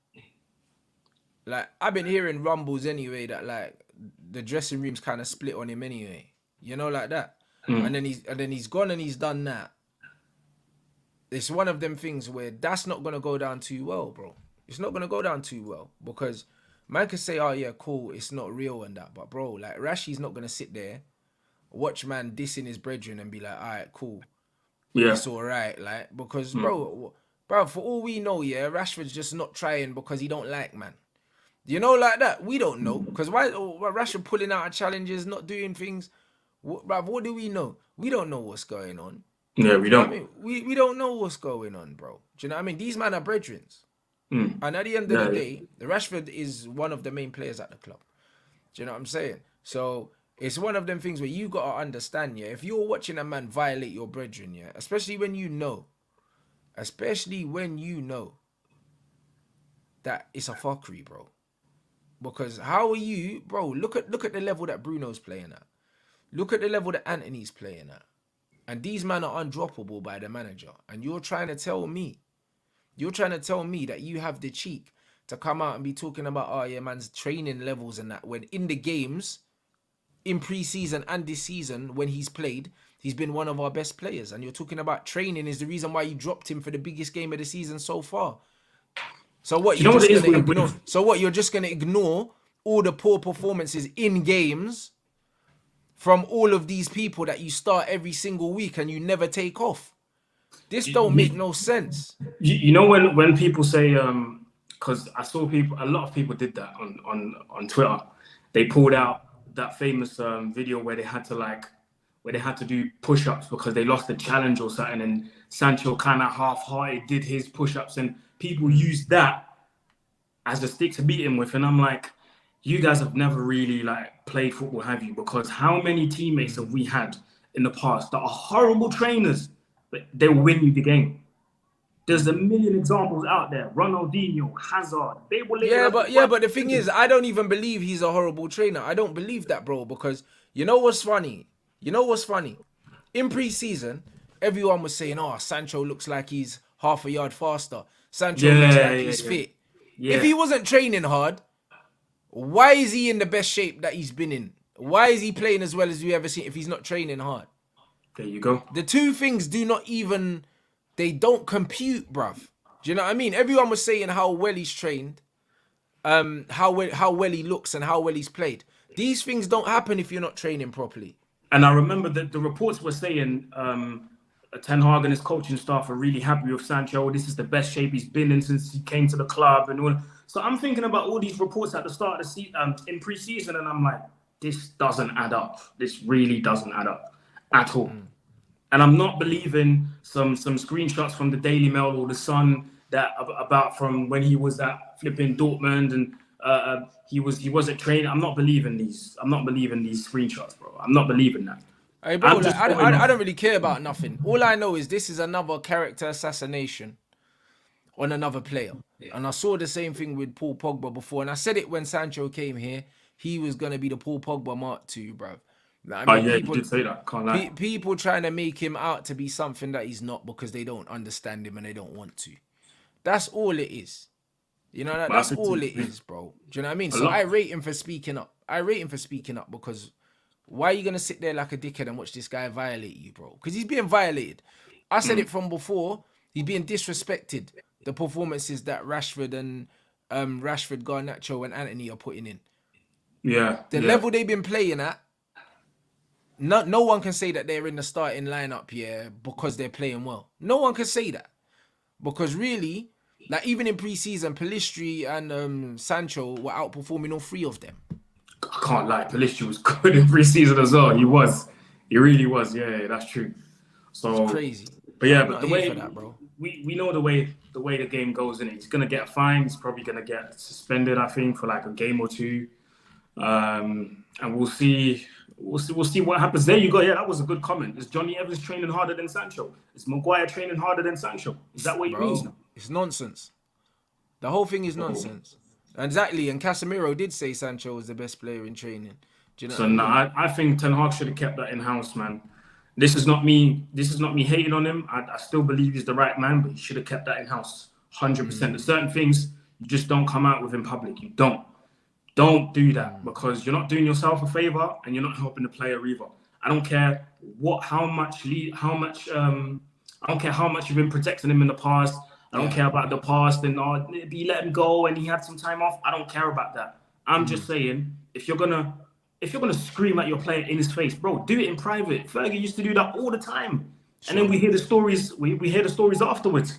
Like, I've been hearing rumbles anyway that like the dressing room's kind of split on him anyway. You know, like that. And then he's gone and he's done that. It's one of them things where that's not gonna go down too well, bro. It's not gonna go down too well because man could say, "Oh yeah, cool, it's not real and that," but bro, like Rashi's not gonna sit there, watch man dissing his brethren and be like, "All right, cool, Yeah. it's all right," like because bro, for all we know, yeah, Rashford's just not trying because he don't like man. You know, like that. We don't know because why Rashford pulling out of challenges, not doing things. What do we know? We don't know what's going on. Yeah, we Do you know what I don't. mean? We don't know what's going on, bro. Do you know what I mean? These men are brethren. And at the end of the Yeah. day, the Rashford is one of the main players at the club. Do you know what I'm saying? So it's one of them things where you gotta understand, yeah. If you're watching a man violate your brethren, yeah, especially when you know that it's a fuckery, bro. Because how are you, bro? Look at the level that Bruno's playing at. Look at the level that Antony's playing at. And these men are undroppable by the manager. And you're trying to tell me that you have the cheek to come out and be talking about, oh yeah, man's training levels and that, when in the games, in pre-season and this season, when he's played, he's been one of our best players. And you're talking about training is the reason why you dropped him for the biggest game of the season so far. So what, You know what it is with you're just gonna ignore all the poor performances in games from all of these people that you start every single week and you never take off. This don't make no sense. You know when people say because I saw a lot of people did that on Twitter. They pulled out that famous video where they had to do push-ups because they lost the challenge or something, and Sancho kind of half-hearted did his push-ups, and people used that as a stick to beat him with. And I'm like, you guys have never really like played football, have you? Because how many teammates have we had in the past that are horrible trainers, but they'll win you the game? There's a million examples out there. Ronaldinho, Hazard, they will. But the thing is, I don't even believe he's a horrible trainer. I don't believe that, bro, because you know what's funny? In pre-season, everyone was saying, "Oh, Sancho looks like he's half a yard faster. Sancho looks like he's fit." Yeah. If he wasn't training hard, why is he in the best shape that he's been in? Why is he playing as well as we ever seen if he's not training hard? There you go. The two things they don't compute, bruv. Do you know what I mean? Everyone was saying how well he's trained, how well he looks and how well he's played. These things don't happen if you're not training properly. And I remember that the reports were saying Ten Hag and his coaching staff are really happy with Sancho. This is the best shape he's been in since he came to the club and all. So I'm thinking about all these reports at the start of the season, in pre-season, and I'm like, this doesn't add up. This really doesn't add up at all. And I'm not believing some screenshots from the Daily Mail or the Sun that about from when he was at flipping Dortmund and he wasn't training. I'm not believing these. I'm not believing these screenshots, bro. I'm not believing that. Hey, bro, like, I don't really care about nothing. All I know is this is another character assassination on another player. And I saw the same thing with Paul Pogba before. And I said it when Sancho came here. He was going to be the Paul Pogba Mark II, bro. I mean, you did say that. Can't lie. People trying to make him out to be something that he's not because they don't understand him and they don't want to. That's all it is. You know, that's all it is, bro. Do you know what I mean? So I rate him for speaking up. Because why are you going to sit there like a dickhead and watch this guy violate you, bro? Because he's being violated. I said it from before. He's being disrespected. The performances that Rashford, Garnacho and Antony are putting in. Yeah, The level they've been playing at, no one can say that they're in the starting lineup, because they're playing well. No one can say that. Because really, like even in pre-season, Pellistri and Sancho were outperforming all three of them. I can't lie. Pellistri was good in pre-season as well. He was. He really was. Yeah, that's true. It's So, crazy. but yeah, I'm but not the here way for that, bro. we know the way the game goes, in it. He's gonna get fined. He's probably gonna get suspended, I think, for like a game or two. And we'll see what happens. There you go. Yeah, that was a good comment. Is Johnny Evans training harder than Sancho? Is Maguire training harder than Sancho? Is that what you mean? Bro, it's nonsense. The whole thing is nonsense. Exactly, and Casemiro did say Sancho was the best player in training. Do you know So what I no, mean? I think Ten Hag should have kept that in house, man. This is not me. This is not me hating on him. I still believe he's the right man, but he should have kept that in house, 100%. There's certain things you just don't come out with in public. You don't do that because you're not doing yourself a favor and you're not helping the player either. I don't care I don't care how much you've been protecting him in the past. I don't care about the past and you let him go and he had some time off. I don't care about that. I'm just saying if you're gonna scream at your player in his face, bro, do it in private. Fergie used to do that all the time, and then we hear the stories. We hear the stories afterwards.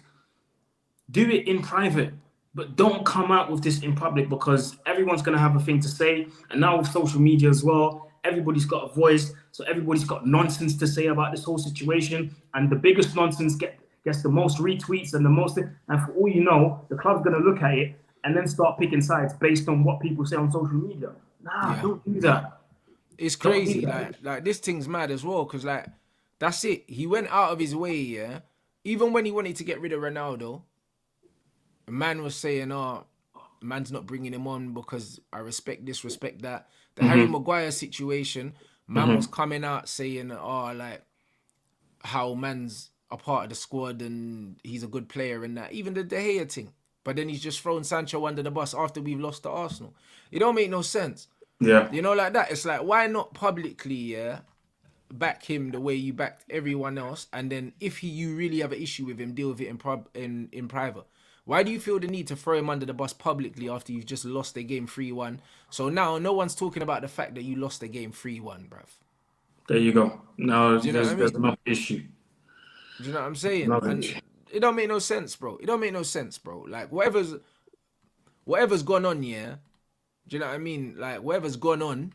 Do it in private, but don't come out with this in public because everyone's gonna have a thing to say. And now with social media as well, everybody's got a voice, so everybody's got nonsense to say about this whole situation. And the biggest nonsense gets the most retweets and the most. And for all you know, the club's gonna look at it and then start picking sides based on what people say on social media. Nah, don't do that. It's crazy. Like this thing's mad as well, because like that's it. He went out of his way, Even when he wanted to get rid of Ronaldo, a man was saying, "Oh, man's not bringing him on because I respect this, respect that." The Harry Maguire situation, man was coming out saying, "Oh, like how man's a part of the squad and he's a good player and that." Even the De Gea thing, but then he's just thrown Sancho under the bus after we've lost to Arsenal. It don't make no sense. Yeah. You know, like that. It's like, why not publicly, back him the way you backed everyone else, and then if you really have an issue with him, deal with it in private. Why do you feel the need to throw him under the bus publicly after you've just lost the game 3-1? So now no one's talking about the fact that you lost the game 3-1, bruv. There you go. No, Do you know what I mean? there's another issue. Do you know what I'm saying? Another And issue. it don't make no sense, bro. It don't make no sense, bro. Like whatever's gone on, yeah. Do you know what I mean? Like whatever's gone on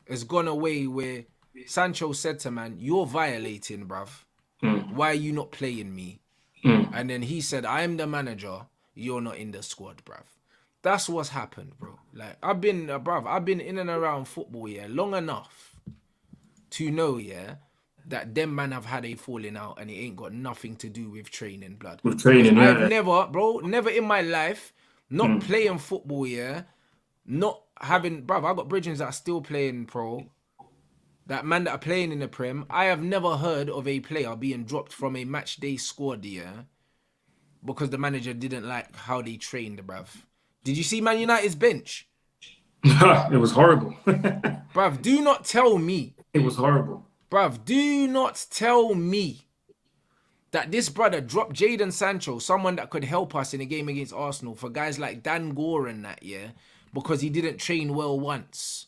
has gone away where Sancho said to man, "You're violating, bruv. Why are you not playing me?" And then he said, "I'm the manager. You're not in the squad, bruv." That's what's happened, bro. Like I've been in and around football, long enough to know, that them man have had a falling out and it ain't got nothing to do with training, blood. With training, I've never in my life, not playing football, not having, bruv, I got bridges that are still playing pro. That man that are playing in the Prem, I have never heard of a player being dropped from a match day squad, because the manager didn't like how they trained, bruv. Did you see Man United's bench? It was horrible. Bruv, do not tell me. It was horrible. Bruv, do not tell me that this brother dropped Jadon Sancho, someone that could help us in a game against Arsenal, for guys like Dan Gore and that, because he didn't train well once.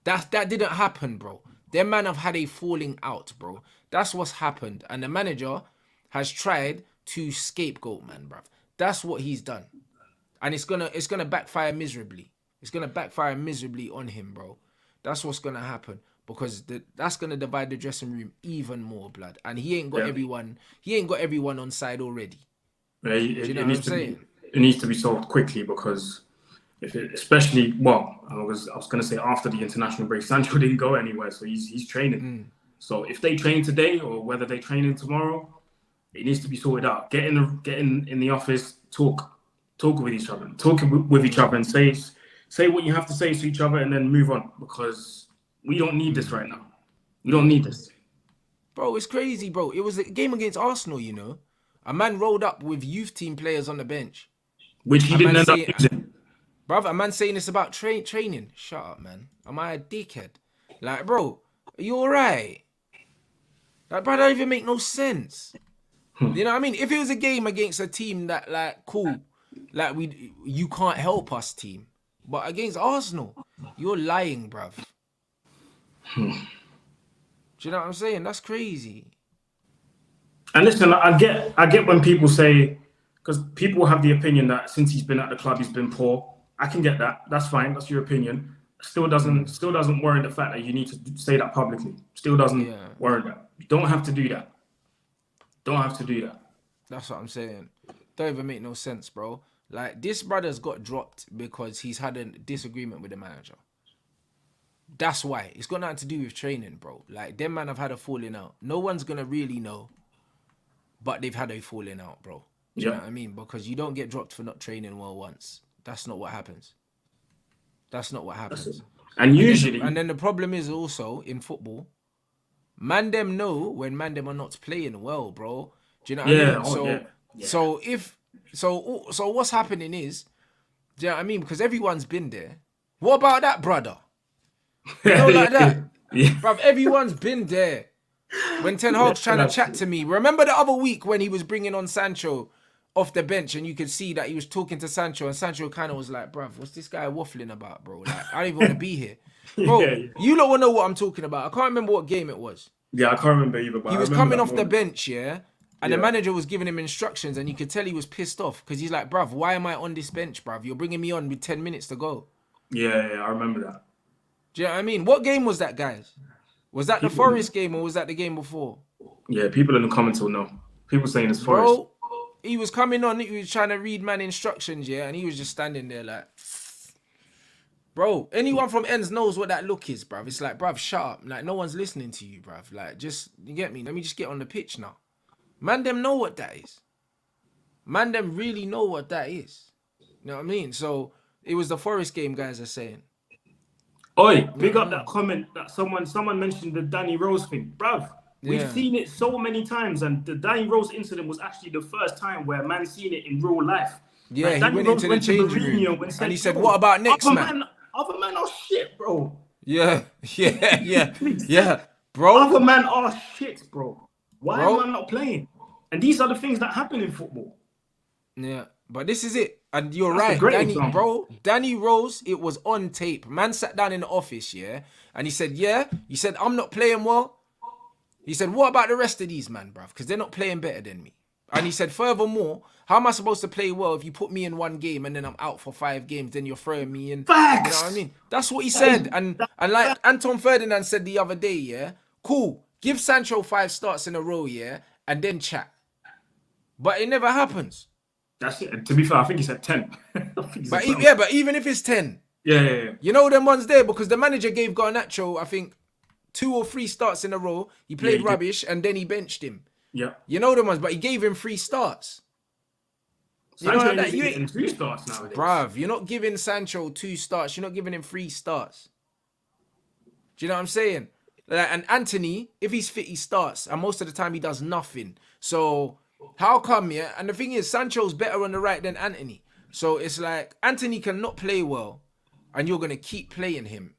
That didn't happen, bro. Them man have had a falling out, bro. That's what's happened. And the manager has tried to scapegoat, man, bruv. That's what he's done. And it's gonna backfire miserably. It's gonna backfire miserably on him, bro. That's what's gonna happen. Because that's gonna divide the dressing room even more, blood. And he ain't got everyone on side already. Yeah, Do you know what I'm saying? It needs to be solved quickly because especially I was gonna say after the international break, Sancho didn't go anywhere, so he's training. So if they train today or whether they train tomorrow, it needs to be sorted out. Get in the office, talk with each other, and say what you have to say to each other, and then move on because we don't need this right now. We don't need this, bro. It's crazy, bro. It was a game against Arsenal, A man rolled up with youth team players on the bench, which he didn't end up using. Bruv, a man saying it's about training. Shut up, man. Am I a dickhead? Like, bro, are you alright? Like, bro, that don't even make no sense. You know what I mean? If it was a game against a team that, like, cool, like, you can't help us team. But against Arsenal, you're lying, bruv. Do you know what I'm saying? That's crazy. And listen, I get when people say, because people have the opinion that since he's been at the club, he's been poor. I can get that. That's fine. That's your opinion. Still doesn't warrant the fact that you need to say that publicly. Still doesn't warrant that. You don't have to do that. Don't have to do that. That's what I'm saying. Don't even make no sense, bro. Like, this brother's got dropped because he's had a disagreement with the manager. That's why. It's got nothing to do with training, bro. Like, them man have had a falling out. No one's gonna really know, but they've had a falling out, bro. Do you know what I mean? Because you don't get dropped for not training well once. That's not what happens. That's not what happens. And usually... And then the problem is also, in football, man them know when man them are not playing well, bro. Do you know what I mean? So what's happening is, do you know what I mean? Because everyone's been there. What about that, brother? You know, like that. Bruv, everyone's been there. When Ten Hag's trying to chat to me. Remember the other week when he was bringing on Sancho off the bench and you could see that he was talking to Sancho and Sancho kind of was like, bruv, what's this guy waffling about, bro? Like, I don't even want to be here. Bro, you don't know what I'm talking about. I can't remember what game it was. Yeah, I can't remember either. But he was coming off the bench, yeah? And the manager was giving him instructions and you could tell he was pissed off because he's like, bruv, why am I on this bench, bruv? You're bringing me on with 10 minutes to go. Yeah, I remember that. Do you know what I mean? What game was that, guys? Was that the Forest game or was that the game before? Yeah, people in the comments will know. People saying it's Forest. Bro, he was coming on, he was trying to read man instructions, yeah? And he was just standing there like... Bro, anyone from ends knows what that look is, bruv. It's like, bruv, shut up. Like, no one's listening to you, bruv. Like, just, you get me? Let me just get on the pitch now. Man, them know what that is. Man, them really know what that is. You know what I mean? So, it was the Forest game, guys are saying. Oi, big up that comment that someone mentioned the Danny Rose thing. Bruv, we've seen it so many times, and the Danny Rose incident was actually the first time where man seen it in real life. Yeah, like, he went into the changing room and he said, what about next, man? Other men are shit, bro. Yeah, bro. Other men are shit, bro. Why am I not playing? And these are the things that happen in football. Yeah, but this is it. And you're right, Danny, bro. Danny Rose, it was on tape. Man sat down in the office, yeah? And he said, he said, I'm not playing well. He said, what about the rest of these, man, bruv? Because they're not playing better than me. And he said, furthermore, how am I supposed to play well if you put me in one game and then I'm out for 5 games, then you're throwing me in? Facts! You know what I mean? That's what he said. And like Anton Ferdinand said the other day, yeah? Cool. Give Sancho 5 starts in a row, yeah? And then chat. But it never happens. That's it. To be fair, I think he said 10. But even if it's 10. Yeah. You know them ones there because the manager gave Garnacho, I think, 2 or 3 starts in a row. He played rubbish and then he benched him. Yeah. You know them ones, but he gave him 3 starts. You know that you ain't 3 starts nowadays. Bruv, you're not giving Sancho 2 starts. You're not giving him 3 starts. Do you know what I'm saying? And Antony, if he's fit, he starts. And most of the time, he does nothing. So, how come, yeah? And the thing is, Sancho's better on the right than Antony. So, it's like, Antony cannot play well. And you're going to keep playing him.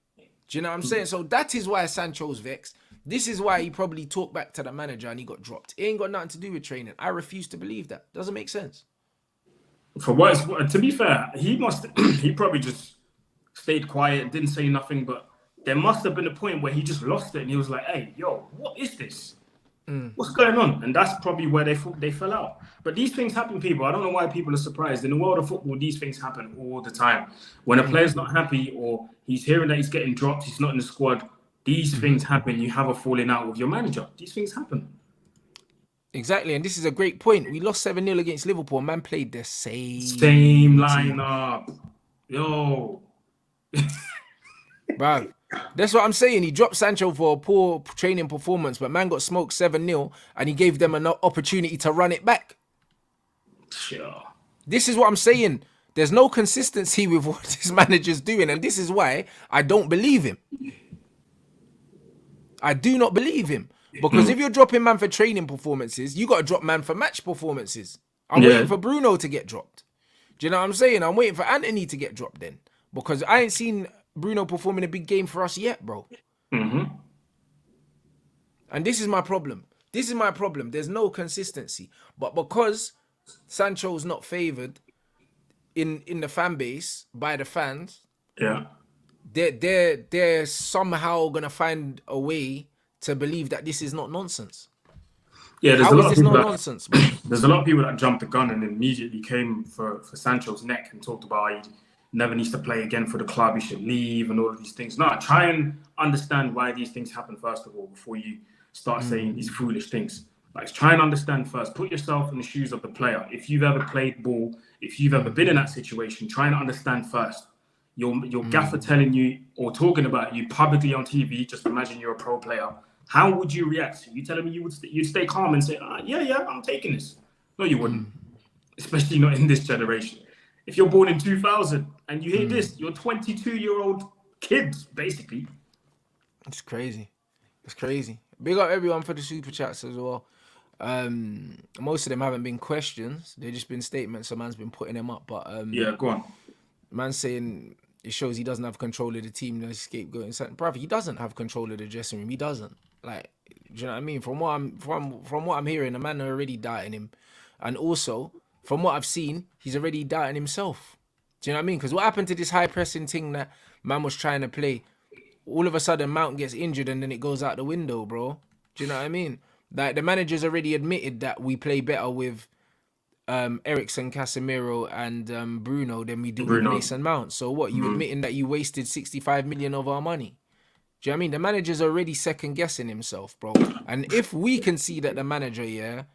Do you know what I'm saying? So, that is why Sancho's vexed. This is why he probably talked back to the manager and he got dropped. It ain't got nothing to do with training. I refuse to believe that. Doesn't make sense. To be fair, he probably just stayed quiet, didn't say nothing, but there must have been a point where he just lost it and he was like, hey, yo, what is this? What's going on? And that's probably where they fell out. But these things happen, people. I don't know why people are surprised. In the world of football, these things happen all the time. When a player's not happy or he's hearing that he's getting dropped, he's not in the squad, these things happen. You have a falling out with your manager. These things happen. Exactly, and this is a great point. We lost 7-0 against Liverpool. Man played the same lineup. Yo. Bruv, that's what I'm saying. He dropped Sancho for a poor training performance, but man got smoked 7-0, and he gave them an opportunity to run it back. Sure. This is what I'm saying. There's no consistency with what this manager's doing, and this is why I don't believe him. I do not believe him. Because if you're dropping man for training performances, you got to drop man for match performances. I'm waiting for Bruno to get dropped. Do you know what I'm saying? I'm waiting for Antony to get dropped then. Because I ain't seen Bruno performing a big game for us yet, bro. And this is my problem. There's no consistency. But because Sancho's not favoured in the fan base by the fans, Yeah. They're somehow gonna find a way to believe that this is not nonsense. Yeah, How is this not nonsense, bro? there's a lot of people that jumped the gun and immediately came for Sancho's neck and talked about he never needs to play again for the club, he should leave and all of these things. No, try and understand why these things happen first of all before you start saying these foolish things. Like try and understand first. Put yourself in the shoes of the player. If you've ever played ball, if you've ever been in that situation, try and understand first. Your gaffer telling you or talking about you publicly on TV, just imagine you're a pro player. How would you react? You telling me you'd stay calm and say, yeah, I'm taking this. No, you wouldn't. Especially not in this generation. If you're born in 2000 and you hear this, you're 22-year-old kids, basically. It's crazy. It's crazy. Big up everyone for the super chats as well. Most of them haven't been questions. They've just been statements. So man's been putting them up. But yeah, go on. Man's saying it shows he doesn't have control of the team. No scapegoating. Brother, he doesn't have control of the dressing room. He doesn't. Like, do you know what I mean? From what I'm hearing, the man are already doubting him, and also from what I've seen, he's already doubting himself. Do you know what I mean? Because what happened to this high pressing thing that man was trying to play? All of a sudden, Mount gets injured and then it goes out the window, bro. Do you know what I mean? Like the manager's already admitted that we play better with Eriksen, Casemiro, and Bruno than we do with Mason Mount. So what? You admitting that you wasted 65 million of our money? Do you know what I mean? The manager's already second guessing himself, bro. And if we can see that the manager,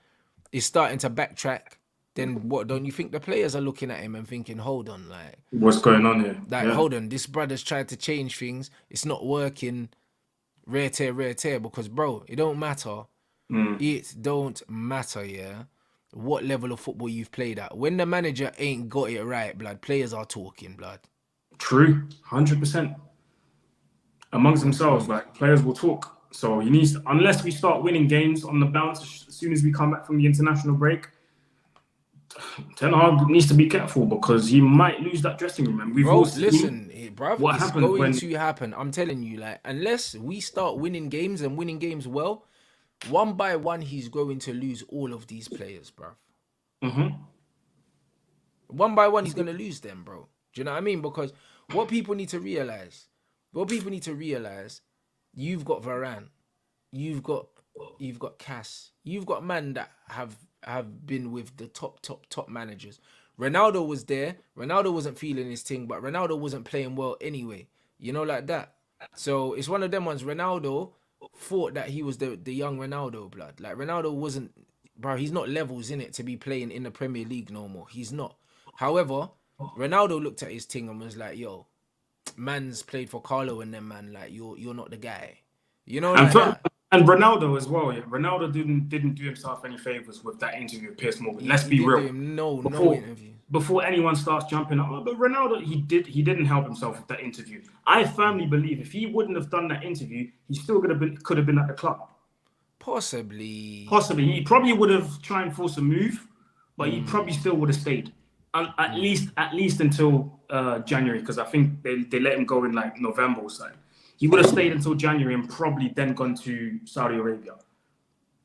is starting to backtrack, then what? Don't you think the players are looking at him and thinking, hold on, like, what's going on here? Like, hold on, this brother's tried to change things. It's not working. Rare tear, because, bro, it don't matter. It don't matter, what level of football you've played at. When the manager ain't got it right, blood, players are talking, blood. True, 100%. Amongst themselves, like players will talk. So he needs, unless we start winning games on the bounce as soon as we come back from the international break, Ten Hag needs to be careful because he might lose that dressing room. And we've bro, also listen, bro, what it's happened going when to happen. I'm telling you, like, unless we start winning games and winning games well, one by one, he's going to lose all of these players, bro. One by one, he's going to lose them, bro. Do you know what I mean? Because what people need to realize, you've got Varane, you've got Cass, you've got man that have been with the top managers. Ronaldo was there. Ronaldo wasn't feeling his thing, but Ronaldo wasn't playing well anyway. You know, like that. So it's one of them ones. Ronaldo thought that he was the young Ronaldo, blood. Like Ronaldo wasn't, bro. He's not levels in it to be playing in the Premier League no more. He's not. However, Ronaldo looked at his thing and was like, "Yo, man's played for Carlo and them, man. Like you're not the guy." You know, like that. And Ronaldo as well. Yeah, Ronaldo didn't do himself any favors with that interview with Piers Morgan. Let's be real. No interview. Before anyone starts jumping up, but Ronaldo, he didn't help himself with that interview. I firmly believe if he wouldn't have done that interview, he still could have been at the club. Possibly. He probably would have tried and force a move, but he probably still would have stayed. At least until January, because I think they let him go in like November or so. He would have stayed until January and probably then gone to Saudi Arabia.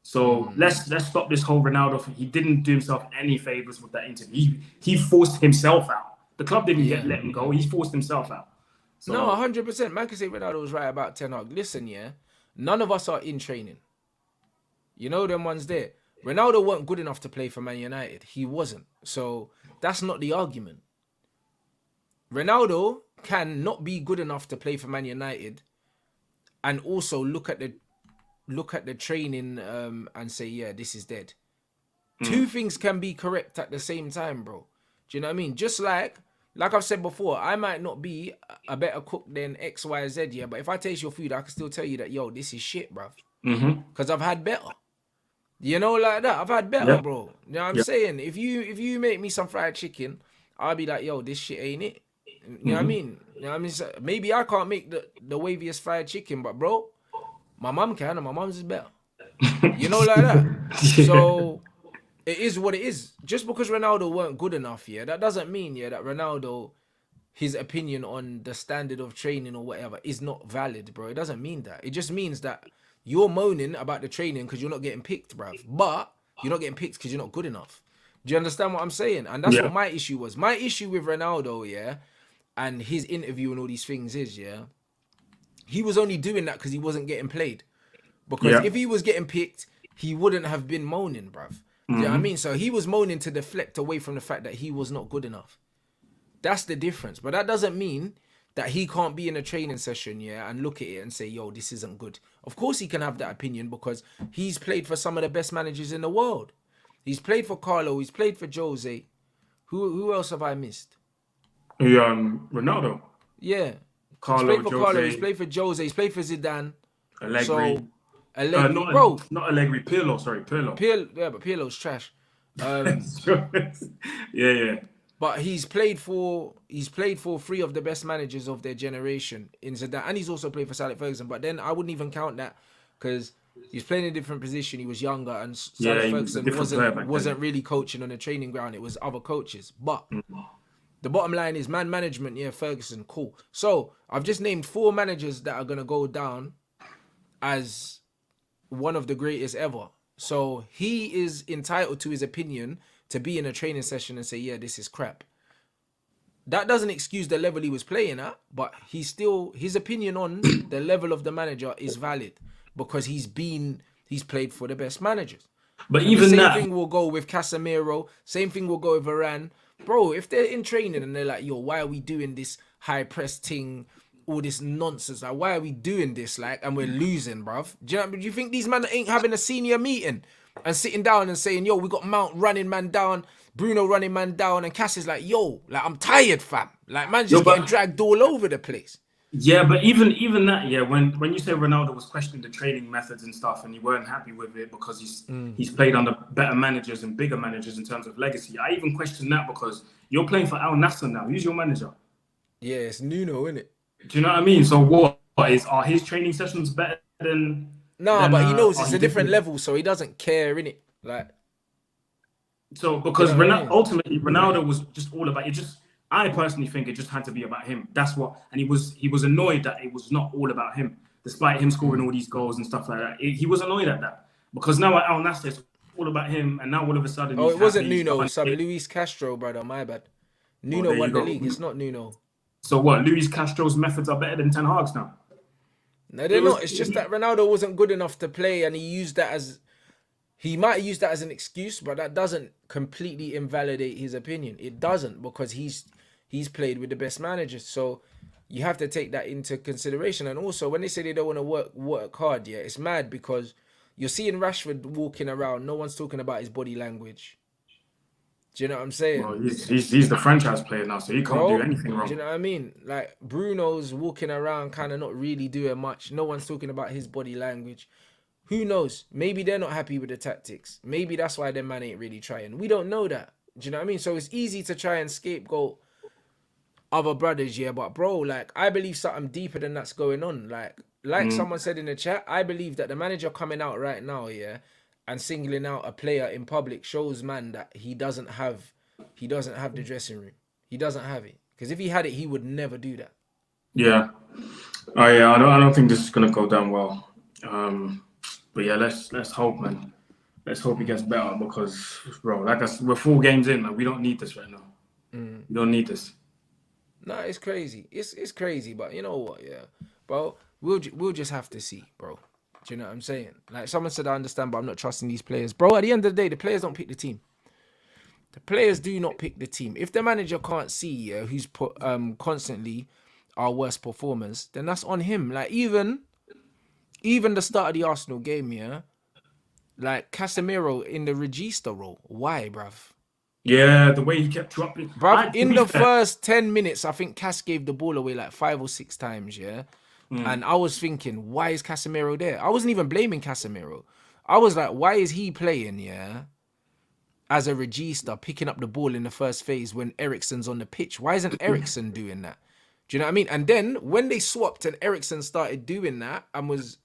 So let's stop this whole Ronaldo thing. He didn't do himself any favors with that interview. He forced himself out. The club didn't let him go. He forced himself out. So, no, 100%. Man can say Ronaldo was right about Ten Hag. Listen, none of us are in training. You know them ones there. Ronaldo weren't good enough to play for Man United. He wasn't. So that's not the argument. Ronaldo can not be good enough to play for Man United and also look at the training and say, this is dead. Two things can be correct at the same time, bro. Do you know what I mean? Just like I've said before, I might not be a better cook than X, Y, Z, but if I taste your food, I can still tell you that, yo, this is shit, bro. Because I've had better. You know, like that. I've had better, bro. You know what I'm saying? If you make me some fried chicken, I'll be like, yo, this shit ain't it. You know what I mean? You know what I mean? So maybe I can't make the waviest fried chicken, but bro, my mom can, and my mom's is better. You know, like that. So it is what it is. Just because Ronaldo weren't good enough, that doesn't mean, that Ronaldo, his opinion on the standard of training or whatever is not valid, bro. It doesn't mean that. It just means that you're moaning about the training because you're not getting picked, bruv. But you're not getting picked because you're not good enough. Do you understand what I'm saying? And that's what my issue was. My issue with Ronaldo, and his interview and all these things is, yeah, he was only doing that because he wasn't getting played. Because Yeah. if he was getting picked, he wouldn't have been moaning, bruv. Do you know what I mean? So he was moaning to deflect away from the fact that he was not good enough. That's the difference. But that doesn't mean that he can't be in a training session, yeah, and look at it and say, yo, this isn't good. Of course he can have that opinion because he's played for some of the best managers in the world. He's played for Carlo, he's played for Jose. Who else have I missed? Ronaldo. Yeah. Carlo, He's played for Jose, Carlo, he's played for Jose, he's played for Zidane. Allegri. So, Allegri, not Allegri, Pirlo, sorry, Pirlo. Yeah, but Pirlo's trash. Yeah. But he's played for three of the best managers of their generation in Zidane, and he's also played for Sir Alex Ferguson. But then I wouldn't even count that because he's playing in a different position. He was younger, and Sir Alex Ferguson wasn't really coaching on the training ground. It was other coaches. But the bottom line is man management. Yeah, Ferguson, cool. So I've just named 4 managers that are gonna go down as one of the greatest ever. So he is entitled to his opinion to be in a training session and say, yeah, this is crap. That doesn't excuse the level he was playing at, but his opinion on the level of the manager is valid because he's played for the best managers. But and even the that, same thing will go with Casemiro. Same thing will go with Varane. Bro, if they're in training and they're like, yo, why are we doing this high press thing? All this nonsense. Like, why are we doing this? Like, and we're losing, bruv. Do you think these men ain't having a senior meeting and sitting down and saying, yo, we got Mount running man down, Bruno running man down, and Cass is like, yo, like, I'm tired, fam. Like, man's just getting dragged all over the place. Yeah, but even that, yeah, when you say Ronaldo was questioning the training methods and stuff and you weren't happy with it because he's played under better managers and bigger managers in terms of legacy, I even question that because you're playing for Al Nassr now. Who's your manager? Yeah, it's Nuno, innit? Do you know what I mean? So are his training sessions better than? No, but he knows it's a different level, so he doesn't care, innit? Like, so because ultimately Ronaldo was just all about it. I personally think it just had to be about him. That's what, and he was annoyed that it was not all about him, despite him scoring all these goals and stuff like that. He was annoyed at that because now at Al Nassr it's all about him, and now all of a sudden. Oh, it wasn't Nuno. It's Luis Castro, brother. My bad. Nuno won the league. It's not Nuno. So what? Luis Castro's methods are better than Ten Hag's now. No, they're not. It's just that Ronaldo wasn't good enough to play, and he might have used that as an excuse, but that doesn't completely invalidate his opinion. It doesn't, because he's played with the best managers. So you have to take that into consideration. And also, when they say they don't want to work hard, yeah, it's mad because you're seeing Rashford walking around. No one's talking about his body language. Do you know what I'm saying? Well, he's the franchise player now, so he can't do anything wrong. Do you know what I mean? Like, Bruno's walking around kind of not really doing much. No one's talking about his body language. Who knows? Maybe they're not happy with the tactics. Maybe that's why their man ain't really trying. We don't know that. Do you know what I mean? So it's easy to try and scapegoat other brothers, yeah. But bro, like, I believe something deeper than that's going on. Like someone said in the chat, I believe that the manager coming out right now, yeah, and singling out a player in public shows man that he doesn't have the dressing room. He doesn't have it. Because if he had it, he would never do that. Yeah. Oh yeah, I don't think this is gonna go down well. But yeah, let's hope, man. Let's hope he gets better because, bro, like we're 4 games in, like, we don't need this right now. We don't need this. Nah, it's crazy. It's crazy, but you know what, yeah, bro, we'll just have to see, bro. Do you know what I'm saying? Like, someone said, I understand, but I'm not trusting these players. Bro, at the end of the day, the players don't pick the team. The players do not pick the team. If the manager can't see who's constantly our worst performers, then that's on him. Like, even the start of the Arsenal game, yeah, like, Casemiro in the regista role. Why, bruv? Yeah, the way he kept dropping. Bruv, in the first 10 minutes, I think Cass gave the ball away like 5 or 6 times, yeah? And I was thinking, why is Casemiro there? I wasn't even blaming Casemiro. I was like, why is he playing, yeah, as a regista, picking up the ball in the first phase when Eriksen's on the pitch? Why isn't Eriksen doing that? Do you know what I mean? And then when they swapped and Eriksen started doing that and was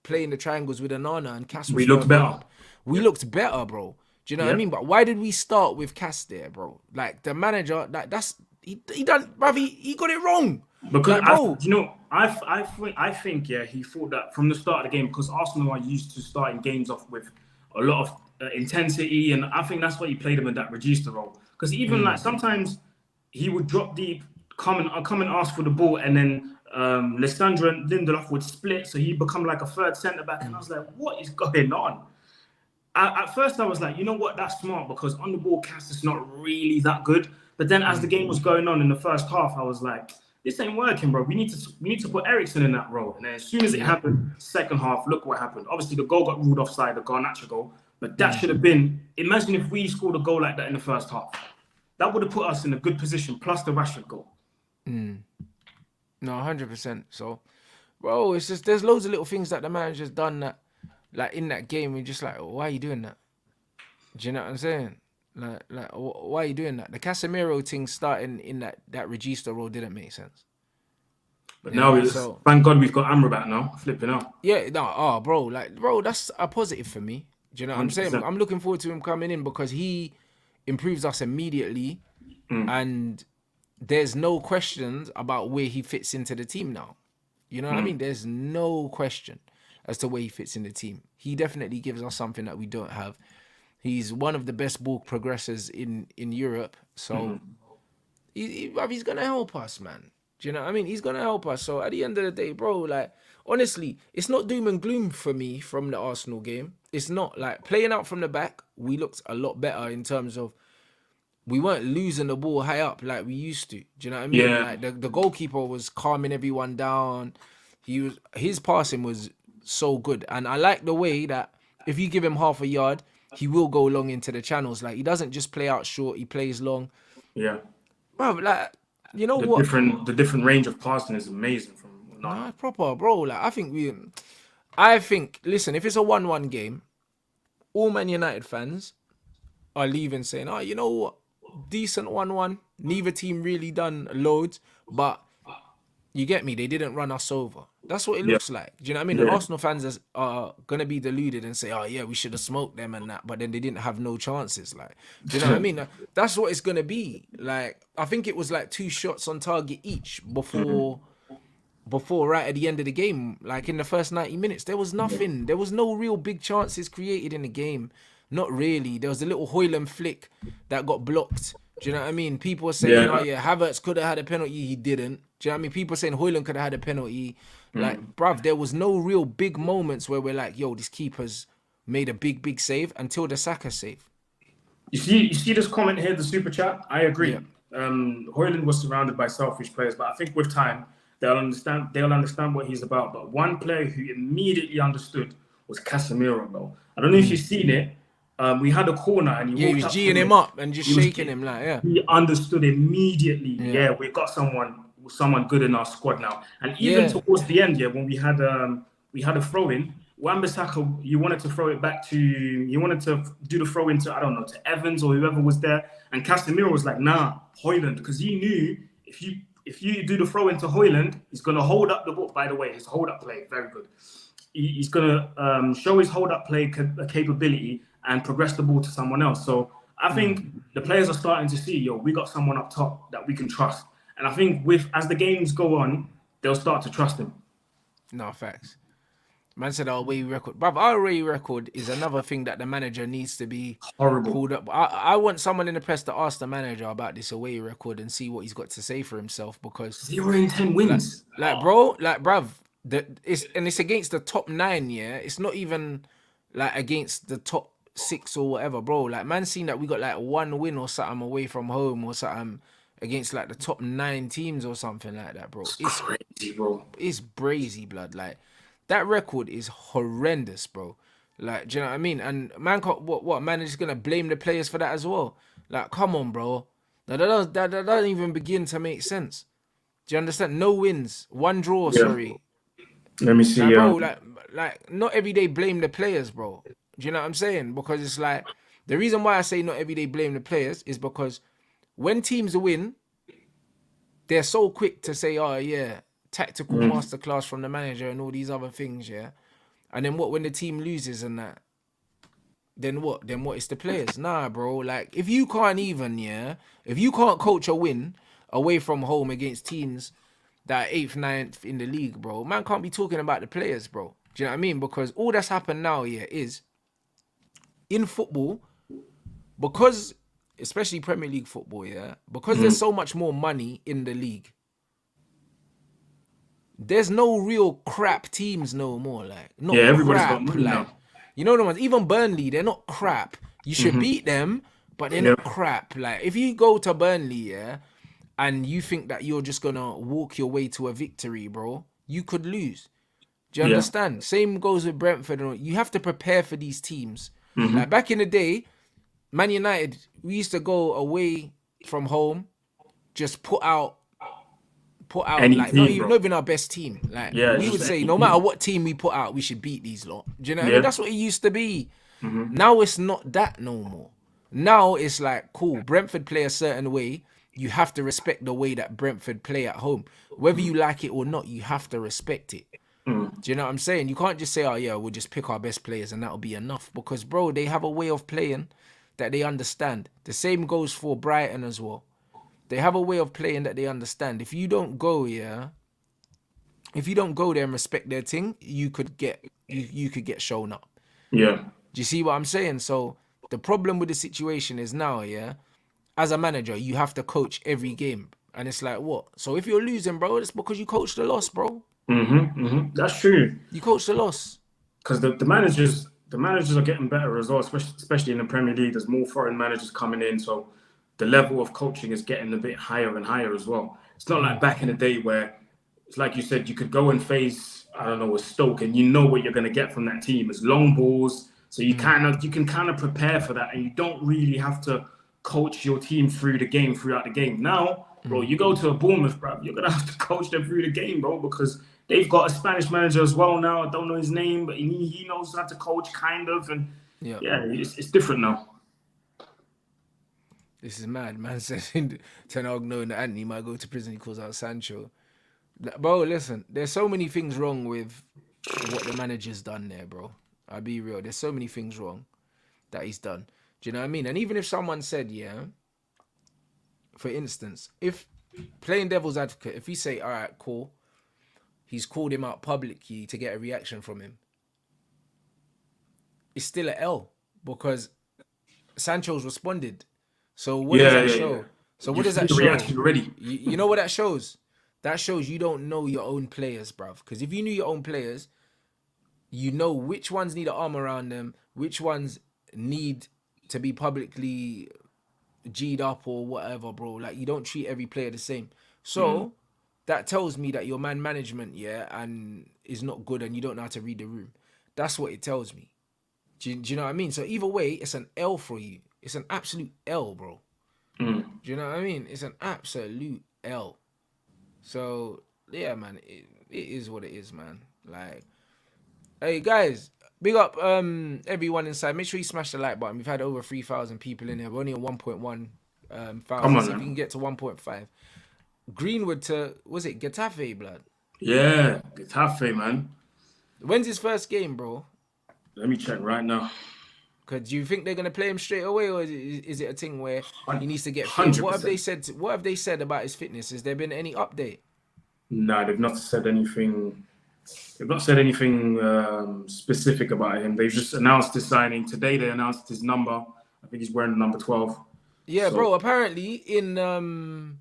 playing the triangles with Onana and Cass, we looked better. We looked better, bro. Do you know what I mean? But why did we start with Cass there, bro? Like, the manager, like, he done, bruv, he got it wrong. Because, like, I think, yeah, he thought that from the start of the game, because Arsenal are used to starting games off with a lot of intensity, and I think that's why he played him in that regista role. Because even like sometimes he would drop deep, come and ask for the ball, and then Lissandro and Lindelof would split, so he'd become like a third centre back, and I was like, what is going on? At first, I was like, you know what, that's smart because on the ball, Cass is not really that good. But then, as the game was going on in the first half, I was like, this ain't working, bro. We need to put Eriksen in that role. And then as soon as it happened, second half, look what happened. Obviously, the goal got ruled offside, the Garnacho goal. But that should have been. Imagine if we scored a goal like that in the first half. That would have put us in a good position. Plus the Rashford goal. No, 100%. So, bro, it's just there's loads of little things that the manager's done that, like in that game, we're just like, why are you doing that? Do you know what I'm saying? Like, why are you doing that? The Casemiro thing starting in that Regista role didn't make sense. But now, thank God we've got Amrabat now, flipping out. Yeah, no, bro, that's a positive for me. Do you know what I'm saying? I'm looking forward to him coming in because he improves us immediately, and there's no questions about where he fits into the team now. You know what I mean? There's no question as to where he fits in the team. He definitely gives us something that we don't have. He's one of the best ball progressors in Europe. So he's going to help us, man. Do you know what I mean? He's going to help us. So at the end of the day, bro, like, honestly, it's not doom and gloom for me from the Arsenal game. It's not. Like, playing out from the back, we looked a lot better in terms of we weren't losing the ball high up like we used to. Do you know what I mean? Yeah. Like, the goalkeeper was calming everyone down. His passing was so good. And I like the way that if you give him half a yard, he will go long into the channels. Like, he doesn't just play out short, he plays long. Yeah. Bro, like, you know what? The different range of passing is amazing from Nah, proper, bro. Like, I think, listen, if it's a 1-1 game, all Man United fans are leaving saying, oh, you know what? Decent 1-1. Neither team really done loads, but you get me, they didn't run us over. That's what it looks like. Do you know what I mean? The Arsenal fans are going to be deluded and say, oh, yeah, we should have smoked them and that, but then they didn't have no chances. Like, do you know what I mean? That's what it's going to be. Like, I think it was like 2 shots on target each before right at the end of the game. Like, in the first 90 minutes, there was nothing. There was no real big chances created in the game. Not really. There was a little Højlund flick that got blocked. Do you know what I mean? People were saying, oh yeah, Havertz could have had a penalty, he didn't. Do you know what I mean? People were saying Højlund could have had a penalty. Like, bruv, there was no real big moments where we're like, yo, this keeper's made a big save until the Saka save. You see this comment here, the super chat? I agree. Yeah. Højlund was surrounded by selfish players, but I think with time, they'll understand what he's about. But one player who immediately understood was Casemiro, bro. I don't know if you've seen it. We had a corner and he was G'ing him up and just shaking him like, yeah. He understood immediately. Yeah, we've got someone good in our squad now. And even towards the end, when we had a throw in, Wan-Bissaka, you wanted to do the throw in to, I don't know, to Evans or whoever was there. And Casemiro was like, nah, Højlund, because he knew if you do the throw into Højlund, he's gonna hold up the ball. By the way, his hold up play, very good. He's gonna show his hold up play capability and progress the ball to someone else. So I think the players are starting to see, we got someone up top that we can trust. And I think as the games go on, they'll start to trust him. No, facts. Man said our away record. Bruv, our away record is another thing that the manager needs to be pulled up. I want someone in the press to ask the manager about this away record and see what he's got to say for himself, because 0-10 wins. Bruv, it's against the top 9, yeah? It's not even like against the top 6 or whatever, bro. Like, man, seen that we got like 1 win or something away from home or something against like the top 9 teams or something like that, bro. It's crazy, bro. It's brazy, blood. Like, that record is horrendous, bro. Like, do you know what I mean? And man, what man is gonna blame the players for that as well? Like, come on, bro. That doesn't even begin to make sense. Do you understand? No wins, 1 draw. Sorry. Let me see. Like, bro, like not every day blame the players, bro. Do you know what I'm saying? Because it's like, the reason why I say not every day blame the players is because when teams win, they're so quick to say, oh yeah, tactical masterclass from the manager and all these other things, yeah. And then what when the team loses and that? Then what? Then what is the players? Nah, bro. Like, if you can't coach a win away from home against teams that are 8th, 9th in the league, bro, man can't be talking about the players, bro. Do you know what I mean? Because all that's happened now, yeah, is in football, because especially Premier League football, yeah, because there's so much more money in the league. There's no real crap teams no more. Like, Yeah, not everybody's got crap. money Like, now. you know the ones. Even Burnley, they're not crap. You should beat them, but they're Yeah, not crap. Like, if you go to Burnley, yeah, and you think that you're just gonna walk your way to a victory, bro, you could lose. Do you yeah. understand? Same goes with Brentford. You have to prepare for these teams. Like back in the day, Man United, we used to go away from home, just put out Any like not team, even bro. not even our best team. Like Yeah, it's we would just say, any no matter team. what team we put out, we should beat these lot. Do you know what I mean? Yeah. That's what it used to be. Now it's not that no more. Now it's like, cool, Brentford play a certain way. You have to respect the way that Brentford play at home. Whether you like it or not, you have to respect it. Do you know what I'm saying? You can't just say, oh yeah, we'll just pick our best players and that'll be enough. Because bro, they have a way of playing that they understand. The same goes for Brighton as well. They have a way of playing that they understand. If you don't go, yeah, if you don't go there and respect their thing, you could get shown up. Yeah. Do you see what I'm saying? So the problem with the situation is now, yeah, as a manager, you have to coach every game. And it's like, what? So if you're losing, bro, it's because you coached the loss, bro. That's true. You coached the loss. Because the managers are getting better as well, especially in the Premier League. There's more foreign managers coming in, so the level of coaching is getting a bit higher and higher as well. It's not like back in the day where it's like you said, you could go and face, I don't know, a Stoke, and you know what you're going to get from that team. It's long balls, so you can kind of prepare for that, and you don't really have to coach your team throughout the game. Now, bro, you go to a Bournemouth, bro, you're gonna have to coach them through the game, bro, because they've got a Spanish manager as well now. I don't know his name, but he knows how to coach kind of, and Yeah. yeah, it's different now. This is mad. Man said Ten Hag knowing that Antony might go to prison, he calls out Sancho. Bro, listen, there's so many things wrong with what the manager's done there, bro. I'll be real. There's so many things wrong that he's done. Do you know what I mean? And even if someone said, yeah, for instance, if playing devil's advocate, if we say, all right, cool, he's called him out publicly to get a reaction from him, it's still an L because Sancho's responded. So what does that show? Yeah. So what You've does seen that the show? reaction already. You know what that shows? That shows you don't know your own players, bruv. Because if you knew your own players, you know which ones need an arm around them, which ones need to be publicly G'd up or whatever, bro. Like, you don't treat every player the same. So that tells me that your man management, yeah, and is not good and you don't know how to read the room. That's what it tells me. Do you know what I mean? So either way, it's an L for you. It's an absolute L, bro. Do you know what I mean? It's an absolute L. So yeah, man, it is what it is, man. Like, hey guys, big up everyone inside. Make sure you smash the like button. We've had over 3,000 people in here. We're only on 1.1 Come thousand. on, See if we man. can get to 1.5. Greenwood to, was it Getafe, blood? Yeah, Getafe, man. When's his first game, bro? Let me check right now. Cause do you think they're gonna play him straight away, or is it a thing where he needs to get fit? Hundred What have they percent. said? What have they said about his fitness? Has there been any update? Nah, they've not said anything. They've not said anything specific about him. They've just announced his signing today. They announced his number. I think he's wearing the number 12. Yeah, So bro. Apparently in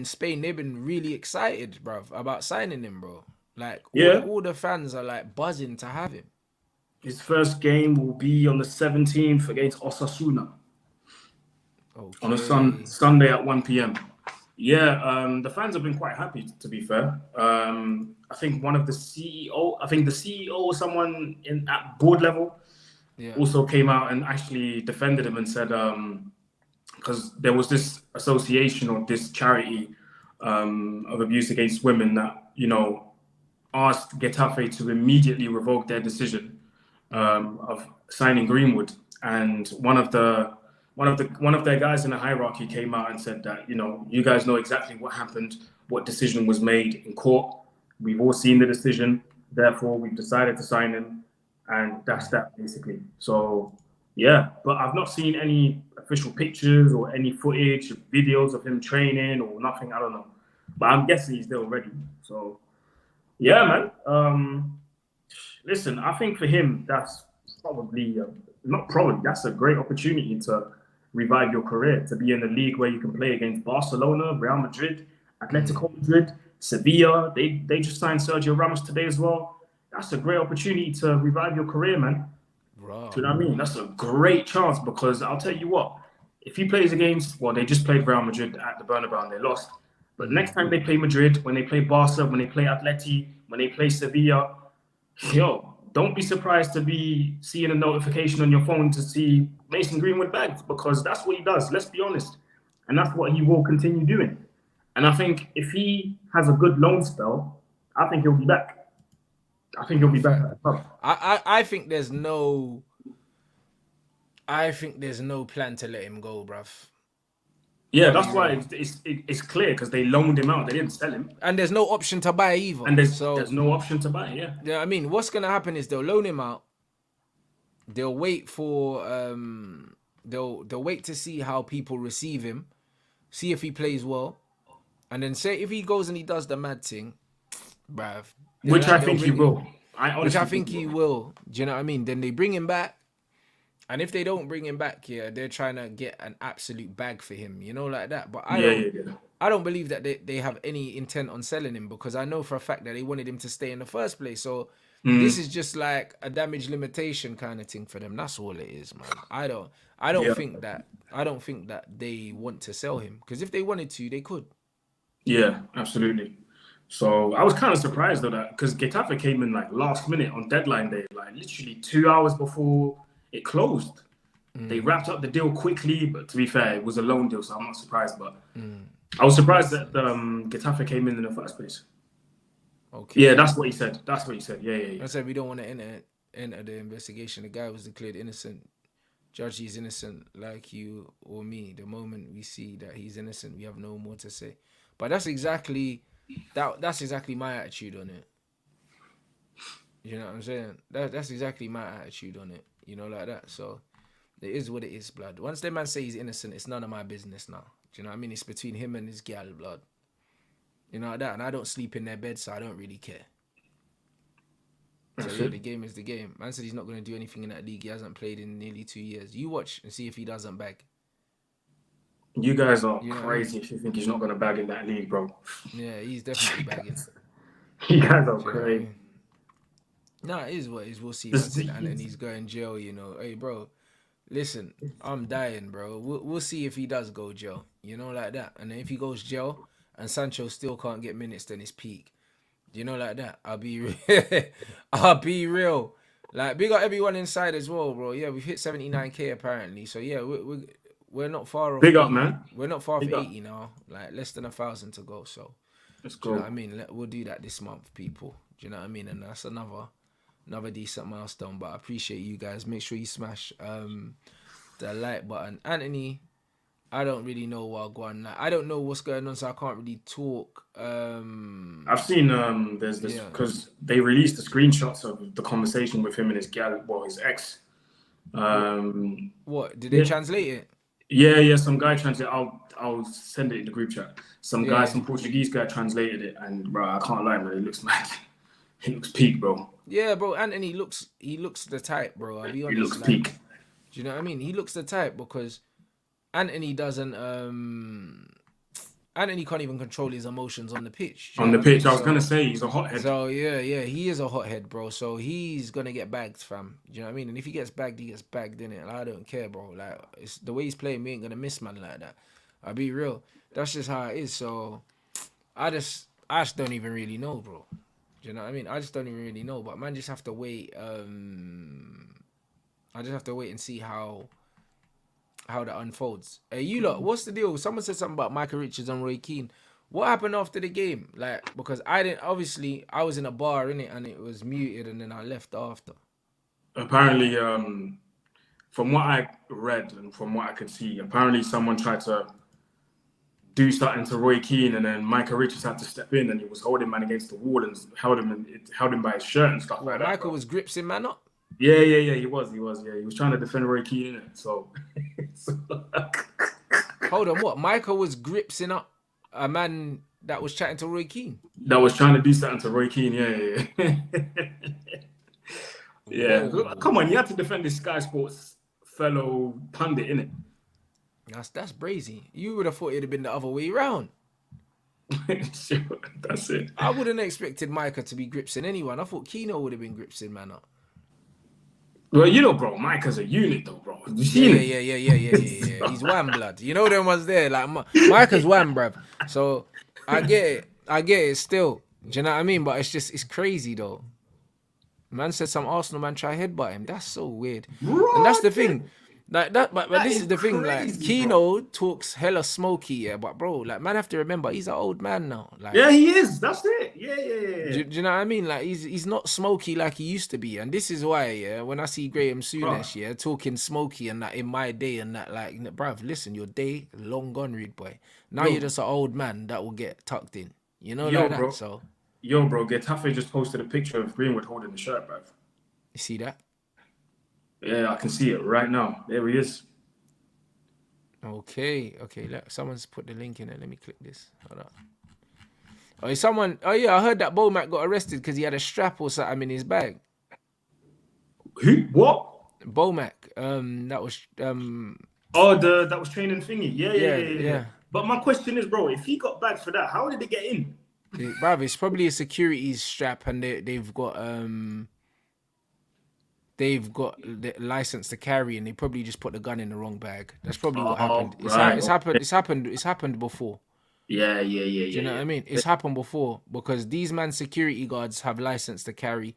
Spain they've been really excited, bro, about signing him, bro. Like yeah, all the fans are like buzzing to have him. his first game will be on the 17th against Osasuna on a Okay. Sunday at 1 p.m. Yeah, the fans have been quite happy, to be fair. I think the CEO or someone at board level Yeah. also came out and actually defended him and said, because there was this association or this charity of abuse against women that, asked Getafe to immediately revoke their decision of signing Greenwood, and one of their guys in the hierarchy came out and said that you guys know exactly what happened, what decision was made in court. We've all seen the decision, therefore we've decided to sign him, and that's that basically. So yeah, but I've not seen any official pictures or any footage, videos of him training or nothing. I don't know, but I'm guessing he's there already. So yeah, man. Listen, I think for him, that's probably not probably. That's a great opportunity to revive your career, to be in a league where you can play against Barcelona, Real Madrid, Atletico Madrid, Sevilla. They just signed Sergio Ramos today as well. That's a great opportunity to revive your career, man. Bro. Do you know what I mean? That's a great chance because I'll tell you what, if he plays against, well, they just played Real Madrid at the Bernabeu and they lost. But next time they play Madrid, when they play Barca, when they play Atleti, when they play Sevilla, yo, don't be surprised to be seeing a notification on your phone to see Mason Greenwood bagged, because that's what he does. Let's be honest. And that's what he will continue doing. And I think if he has a good loan spell, I think he'll be back. I think he'll be back at the club. I think there's no plan to let him go, bruv. Yeah, that's why it's clear, because they loaned him out. They didn't sell him. And there's no option to buy either. And there's no option to buy, yeah. Yeah, I mean, what's gonna happen is they'll loan him out. They'll wait for they'll wait to see how people receive him, see if he plays well, and then say if he goes and he does the mad thing, bruv. Which I think he will. Which I think he will. Do you know what I mean? Then they bring him back. And if they don't bring him back here, they're trying to get an absolute bag for him, you know, like that. But I don't believe that they have any intent on selling him, because I know for a fact that they wanted him to stay in the first place. So this is just like a damage limitation kind of thing for them. That's all it is, man. I don't think that they want to sell him, because if they wanted to, they could. Yeah, absolutely. So I was kind of surprised though, that because Getafe came in like last minute on deadline day, like literally 2 hours before it closed. They wrapped up the deal quickly, but to be fair, it was a loan deal, so I'm not surprised. But I was surprised that Getafe came in the first place. Okay. Yeah, that's what he said. Yeah. I said we don't want to enter the investigation. The guy was declared innocent. Judge, he's innocent, like you or me. The moment we see that he's innocent, we have no more to say. But that's exactly my attitude on it. You know what I'm saying? That's exactly my attitude on it. You know, like that. So it is what it is, blood. Once the man say he's innocent, it's none of my business now. Do you know what I mean? It's between him and his gal, blood. You know, like that. And I don't sleep in their bed, so I don't really care. So yeah, the game is the game. Man said he's not going to do anything in that league. He hasn't played in nearly 2 years. You watch and see if he doesn't bag. You guys are crazy if you think he's not going to bag in that league, bro. Yeah, he's definitely bagging. You guys are crazy. No, it is what it is. We'll see. And then he's going jail, you know. Hey, bro, listen, I'm dying, bro. We'll see if he does go jail, you know, like that. And then if he goes jail and Sancho still can't get minutes, then it's peak. You know, like that. I'll be real. Like, big up everyone inside as well, bro. Yeah, we've hit 79K apparently. So yeah, we're not far off. Big up, man. We're not far off 80 now. Like less than 1,000 to go. So let's go. Do you know what I mean? We'll do that this month, people. Do you know what I mean? And that's another decent milestone. But I appreciate you guys. Make sure you smash the like button. Anthony, I don't really know what going on. I don't know what's going on, so I can't really talk. I've seen there's this, because they released the screenshots of the conversation with him and his gal, well, his ex. What did they translate it? Yeah. Some guy translated. I'll send it in the group chat. Some Portuguese guy translated it, and bro, I can't lie, man. It looks mad. He looks peak, bro. Yeah, bro. Anthony looks the type, bro. I'll be honest. He looks peak. Do you know what I mean? He looks the type, because Antony doesn't. Antony can't even control his emotions on the pitch. On the pitch, I was gonna say he's a hothead. So yeah, he is a hothead, bro. So he's gonna get bagged, fam. Do you know what I mean? And if he gets bagged, he gets bagged, innit? Like, I don't care, bro. Like, it's the way he's playing, we ain't gonna miss man like that. I'll be real. That's just how it is. So I just don't even really know, bro. Do you know what I mean? I just don't even really know. But man, just have to wait. I just have to wait and see how that unfolds. Hey, you lot, what's the deal? Someone said something about Michael Richards and Roy Keane. What happened after the game? Like, because I was in a bar, innit, and it was muted, and then I left after. Apparently, from what I read and from what I could see, apparently someone tried to do something to Roy Keane, and then Michael Richards had to step in, and he was holding man against the wall and held him by his shirt and stuff like that. Michael was gripsing man up? Yeah, he was. Yeah, he was trying to defend Roy Keane, innit? So hold on, what? Michael was gripsing up a man that was chatting to Roy Keane? That was trying to do something to Roy Keane, yeah. Yeah, come on, you had to defend this Sky Sports fellow pundit, innit? That's brazy. You would have thought it'd have been the other way round. That's it. I wouldn't have expected Micah to be gripsing anyone. I thought Keno would have been gripsing, man. Well, bro, Micah's a unit, though, bro. You seen it? Yeah. He's wham blood. You know them ones there. Like Micah's wham, bruv. So I get it still. Do you know what I mean? But it's crazy though. Man said some Arsenal man try headbutt him. That's so weird. Bro, And that's the thing. Like that, but this is the thing. crazy, Like Keno talks hella smoky, yeah. But bro, like man, have to remember he's an old man now. Like yeah, he is. That's it. Yeah. do you know what I mean? Like he's not smoky like he used to be, and this is why, yeah. When I see Graham Souness, yeah, talking smoky and that in my day and that, like, bruv, listen, your day long gone, rude boy. Now you're just an old man that will get tucked in. You know, like bro. that. So Bro, Getafe just posted a picture of Greenwood holding the shirt, bruv. you see that? Yeah, I can see it right now. There he is. Okay. Look, someone's put the link in it. Let me click this. Hold on. Oh, someone. Oh yeah, I heard that Bomac got arrested because he had a strap or something in his bag. Who? What? Bomac. That was Oh, that was training thingy. Yeah. But my question is, bro, if he got bagged for that, how did it get in? Bruv, it's probably a security strap, and they've got the license to carry, and they probably just put the gun in the wrong bag. That's probably what happened. Right. It's happened before. Yeah. Do you know what I mean? It's happened before because these man security guards have license to carry,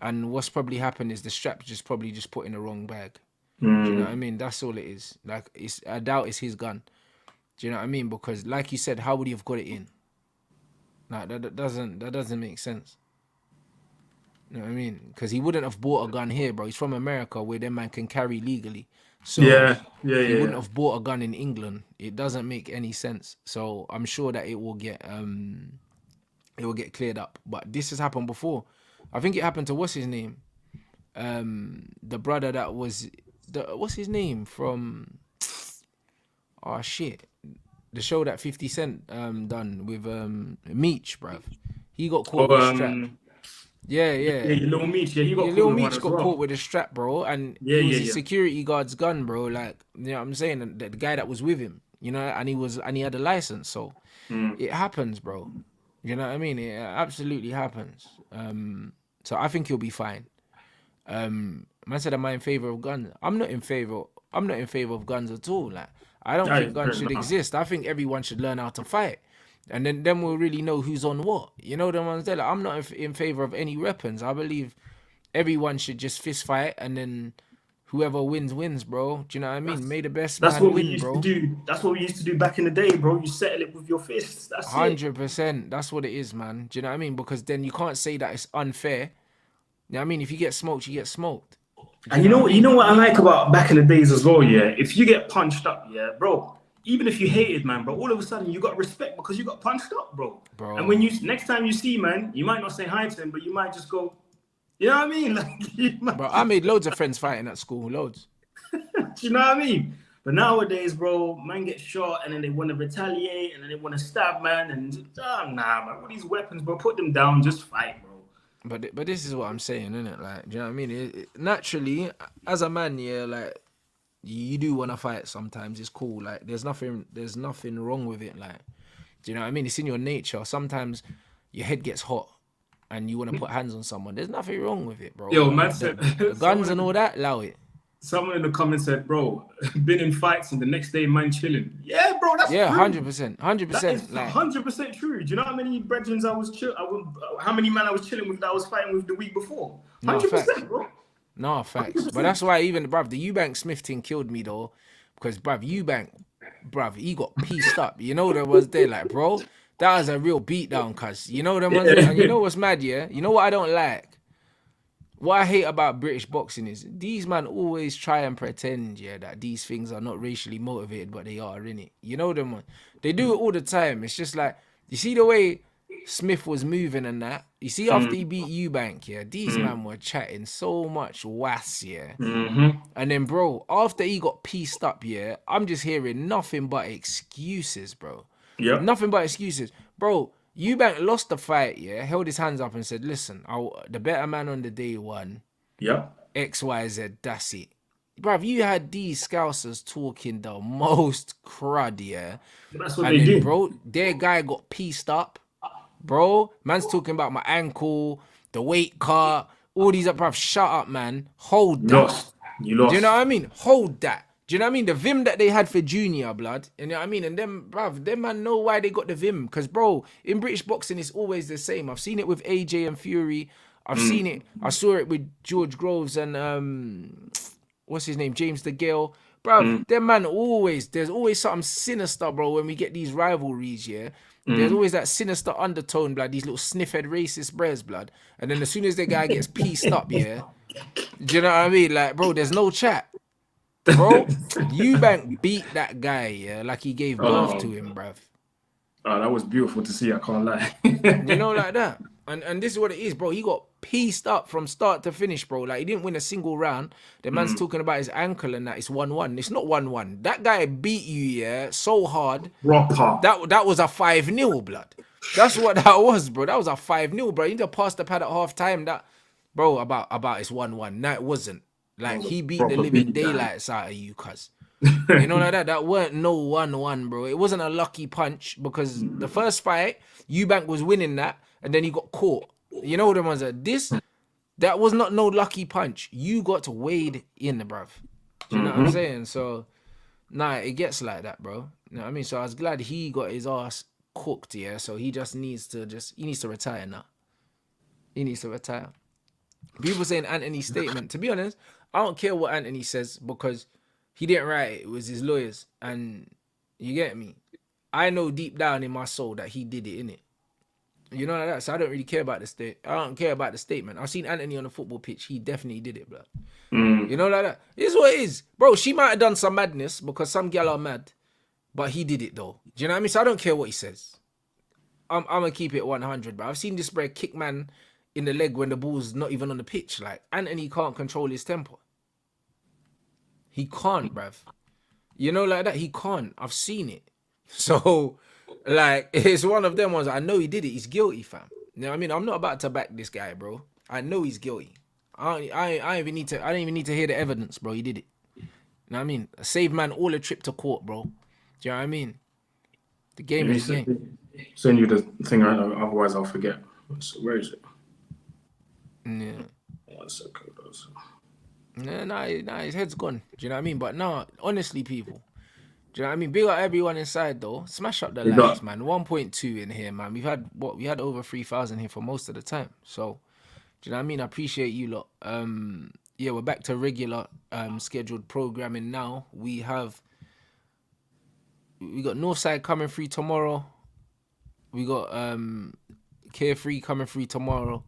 and what's probably happened is the strap just probably just put in the wrong bag. Do you know what I mean? That's all it is. Like I doubt it's his gun. Do you know what I mean? Because like you said, how would he have got it in? Like that doesn't make sense. You know what I mean? Because he wouldn't have bought a gun here, bro. He's from America where them man can carry legally. So he wouldn't have bought a gun in England. It doesn't make any sense. So I'm sure that it will get cleared up. But this has happened before. I think it happened to what's his name? The brother that was what's his name from the show that 50 Cent done with Meech, bruv. He got caught with a strap. Yeah, Little Meech, he got Little Meech got caught with a strap, bro, and it was a security guard's gun, bro. Like, you know what I'm saying? And the guy that was with him, you know, and he had a license, so it happens, bro. You know what I mean? It absolutely happens. So I think he'll be fine. Man said, "Am I in favor of guns?" I'm not in favor of guns at all. Like, I don't think guns should exist. I think everyone should learn how to fight. And then we'll really know who's on what. You know the ones there. Like, I'm not in favor of any weapons. I believe everyone should just fist fight, and then whoever wins, bro. Do you know what I mean? May the best man win, bro. That's what we used to do back in the day, bro. You settle it with your fists. That's 100%. That's what it is, man. Do you know what I mean? Because then you can't say that it's unfair. You know what I mean? If you get smoked, you get smoked. And you know what I like about back in the days as well, yeah? If you get punched up, yeah, bro, even if you hated, man, bro, all of a sudden you got respect because you got punched up, bro. And when next time you see, man, you might not say hi to him, but you might just go, you know what I mean? Like, bro, I made loads of friends fighting at school, loads. Do you know what I mean? But nowadays, bro, man gets shot and then they want to retaliate and then they want to stab, man. And nah, man, all these weapons, bro, put them down, just fight, bro. But this is what I'm saying, innit? Like, do you know what I mean? Naturally, as a man, yeah, like, you do want to fight sometimes. It's cool. Like, there's nothing wrong with it. Like, do you know what I mean? It's in your nature. Sometimes your head gets hot and you want to put hands on someone. There's nothing wrong with it, bro. Yo, man said... The guns and all that, allow it. Someone in the comments said, bro, been in fights and the next day, man, chilling. Yeah, bro, that's true. 100%. 100%. That is 100% true. Do you know how many brethren how many men I was chilling with that I was fighting with the week before? 100%, bro. No, facts. But that's why even, bruv, the Eubank Smith thing killed me, though. Because, bruv, Eubank, bruv, he got pieced up. You know, there was there, like, bro, that was a real beatdown, cuz. You know them ones, and you know what's mad, yeah? You know what I don't like? What I hate about British boxing is these man always try and pretend, yeah, that these things are not racially motivated, but they are, innit? You know them, man. They do it all the time. It's just like, you see the way Smith was moving and that? You see after he beat Eubank, yeah, these man were chatting so much was, yeah? And then, bro, after he got pieced up, yeah, I'm just hearing nothing but excuses, bro. Yeah. Nothing but excuses. Bro, Eubank lost the fight, yeah, held his hands up and said, listen, the better man on the day won. Yeah. XYZ, that's it. bruv, you had these scousers talking the most crud, yeah. That's what And they then, do. bro, their guy got pieced up. Bro, man's talking about my ankle, the weight cut, all these up, bruv. Shut up, man. Hold You that. lost. You Do you know lost. what I mean? Hold that. Do you know what I mean? The vim that they had for Junior, blood. You know what I mean? And them, bruv, them man know why they got the vim. Because, bro, in British boxing, it's always the same. I've seen it with AJ and Fury. I've seen it. I saw it with George Groves and what's his name? James DeGale. Bruv, them man always, there's always something sinister, bro, when we get these rivalries, yeah. There's always that sinister undertone, blood, these little sniffhead racist bres, blood. And then as soon as the guy gets pieced up, yeah, do you know what I mean? Like, bro, there's no chat. Bro, Eubank beat that guy, yeah, like he gave birth to Oh, him, bruv. that was beautiful to see. I can't lie. You know, like that. And this is what it is, bro. He got pieced up from start to finish, bro. Like, he didn't win a single round. The man's talking about his ankle and that it's 1-1. It's not 1-1. That guy beat you, yeah, so hard. Proper. That was a 5-0, blood. That's what that was, bro. That was a 5-0, bro. You need to pass the pad at half time. That, bro, about it's 1-1. No, it wasn't. That Like, was a he beat the proper living beat down. daylights out of you, cuz. You know, like that. That weren't no 1-1, bro. It wasn't a lucky punch because the first fight, Eubank was winning that, and then he got caught. You know the ones that that was not no lucky punch. You got weighed in, bruv. Do you know what I'm saying? So, nah, it gets like that, bro. You know what I mean? So I was glad he got his ass cooked, yeah. So he needs to retire now. He needs to retire. People saying Anthony's statement. To be honest, I don't care what Anthony says because he didn't write it. It was his lawyers. And you get me? I know deep down in my soul that he did it, innit? You know like that? So I don't really care about the I don't care about the statement. I've seen Anthony on the football pitch. He definitely did it, bro. You know like that? It is what it is. Bro, she might have done some madness because some gal are mad. But he did it though. Do you know what I mean? So I don't care what he says. I'm gonna keep it 100, bro. I've seen this bro kick man in the leg when the ball's not even on the pitch. Like, Anthony can't control his temper. He can't, bruv. You know, like that, he can't. I've seen it. So, like, it's one of them ones. I know he did it. He's guilty, fam. You know what I mean? I'm not about to back this guy, bro. I know he's guilty. I don't even need to hear the evidence, bro. He did it. You know what I mean? Save man all a trip to court, bro. Do you know what I mean? The game is the game. Send you the thing right now, otherwise I'll forget. So where is it? Yeah. 1 second. Nah, his head's gone. Do you know what I mean? But no, honestly, people. Do you know what I mean? Big up everyone inside though. Smash up the You likes, got man. 1.2 in here, man. We had over 3,000 here for most of the time. So, do you know what I mean? I appreciate you lot. Yeah, we're back to regular scheduled programming now. We got Northside coming free tomorrow. We got Carefree coming free tomorrow.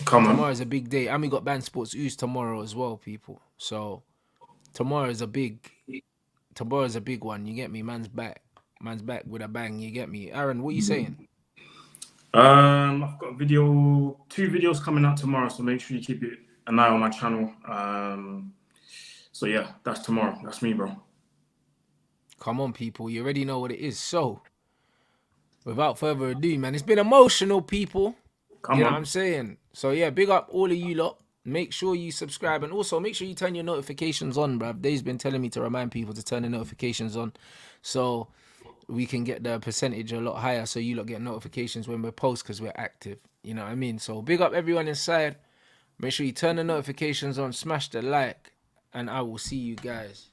come on. Tomorrow's a big day. And we got Band Sports Ooze tomorrow as well, people. So tomorrow's a big one. You get me? Man's back with a bang. You get me? Aaron, what are you saying? I've got two videos coming out tomorrow, so make sure you keep an eye on my channel. So yeah, that's tomorrow. That's me, bro. Come on, people. You already know what it is. So, without further ado, man, it's been emotional, people. Come You know on. what I'm saying? So yeah, big up all of you lot. Make sure you subscribe and also make sure you turn your notifications on, bruv. Dave's been telling me to remind people to turn the notifications on so we can get the percentage a lot higher so you lot get notifications when we post because we're active. You know what I mean? So big up everyone inside. Make sure you turn the notifications on, smash the like, and I will see you guys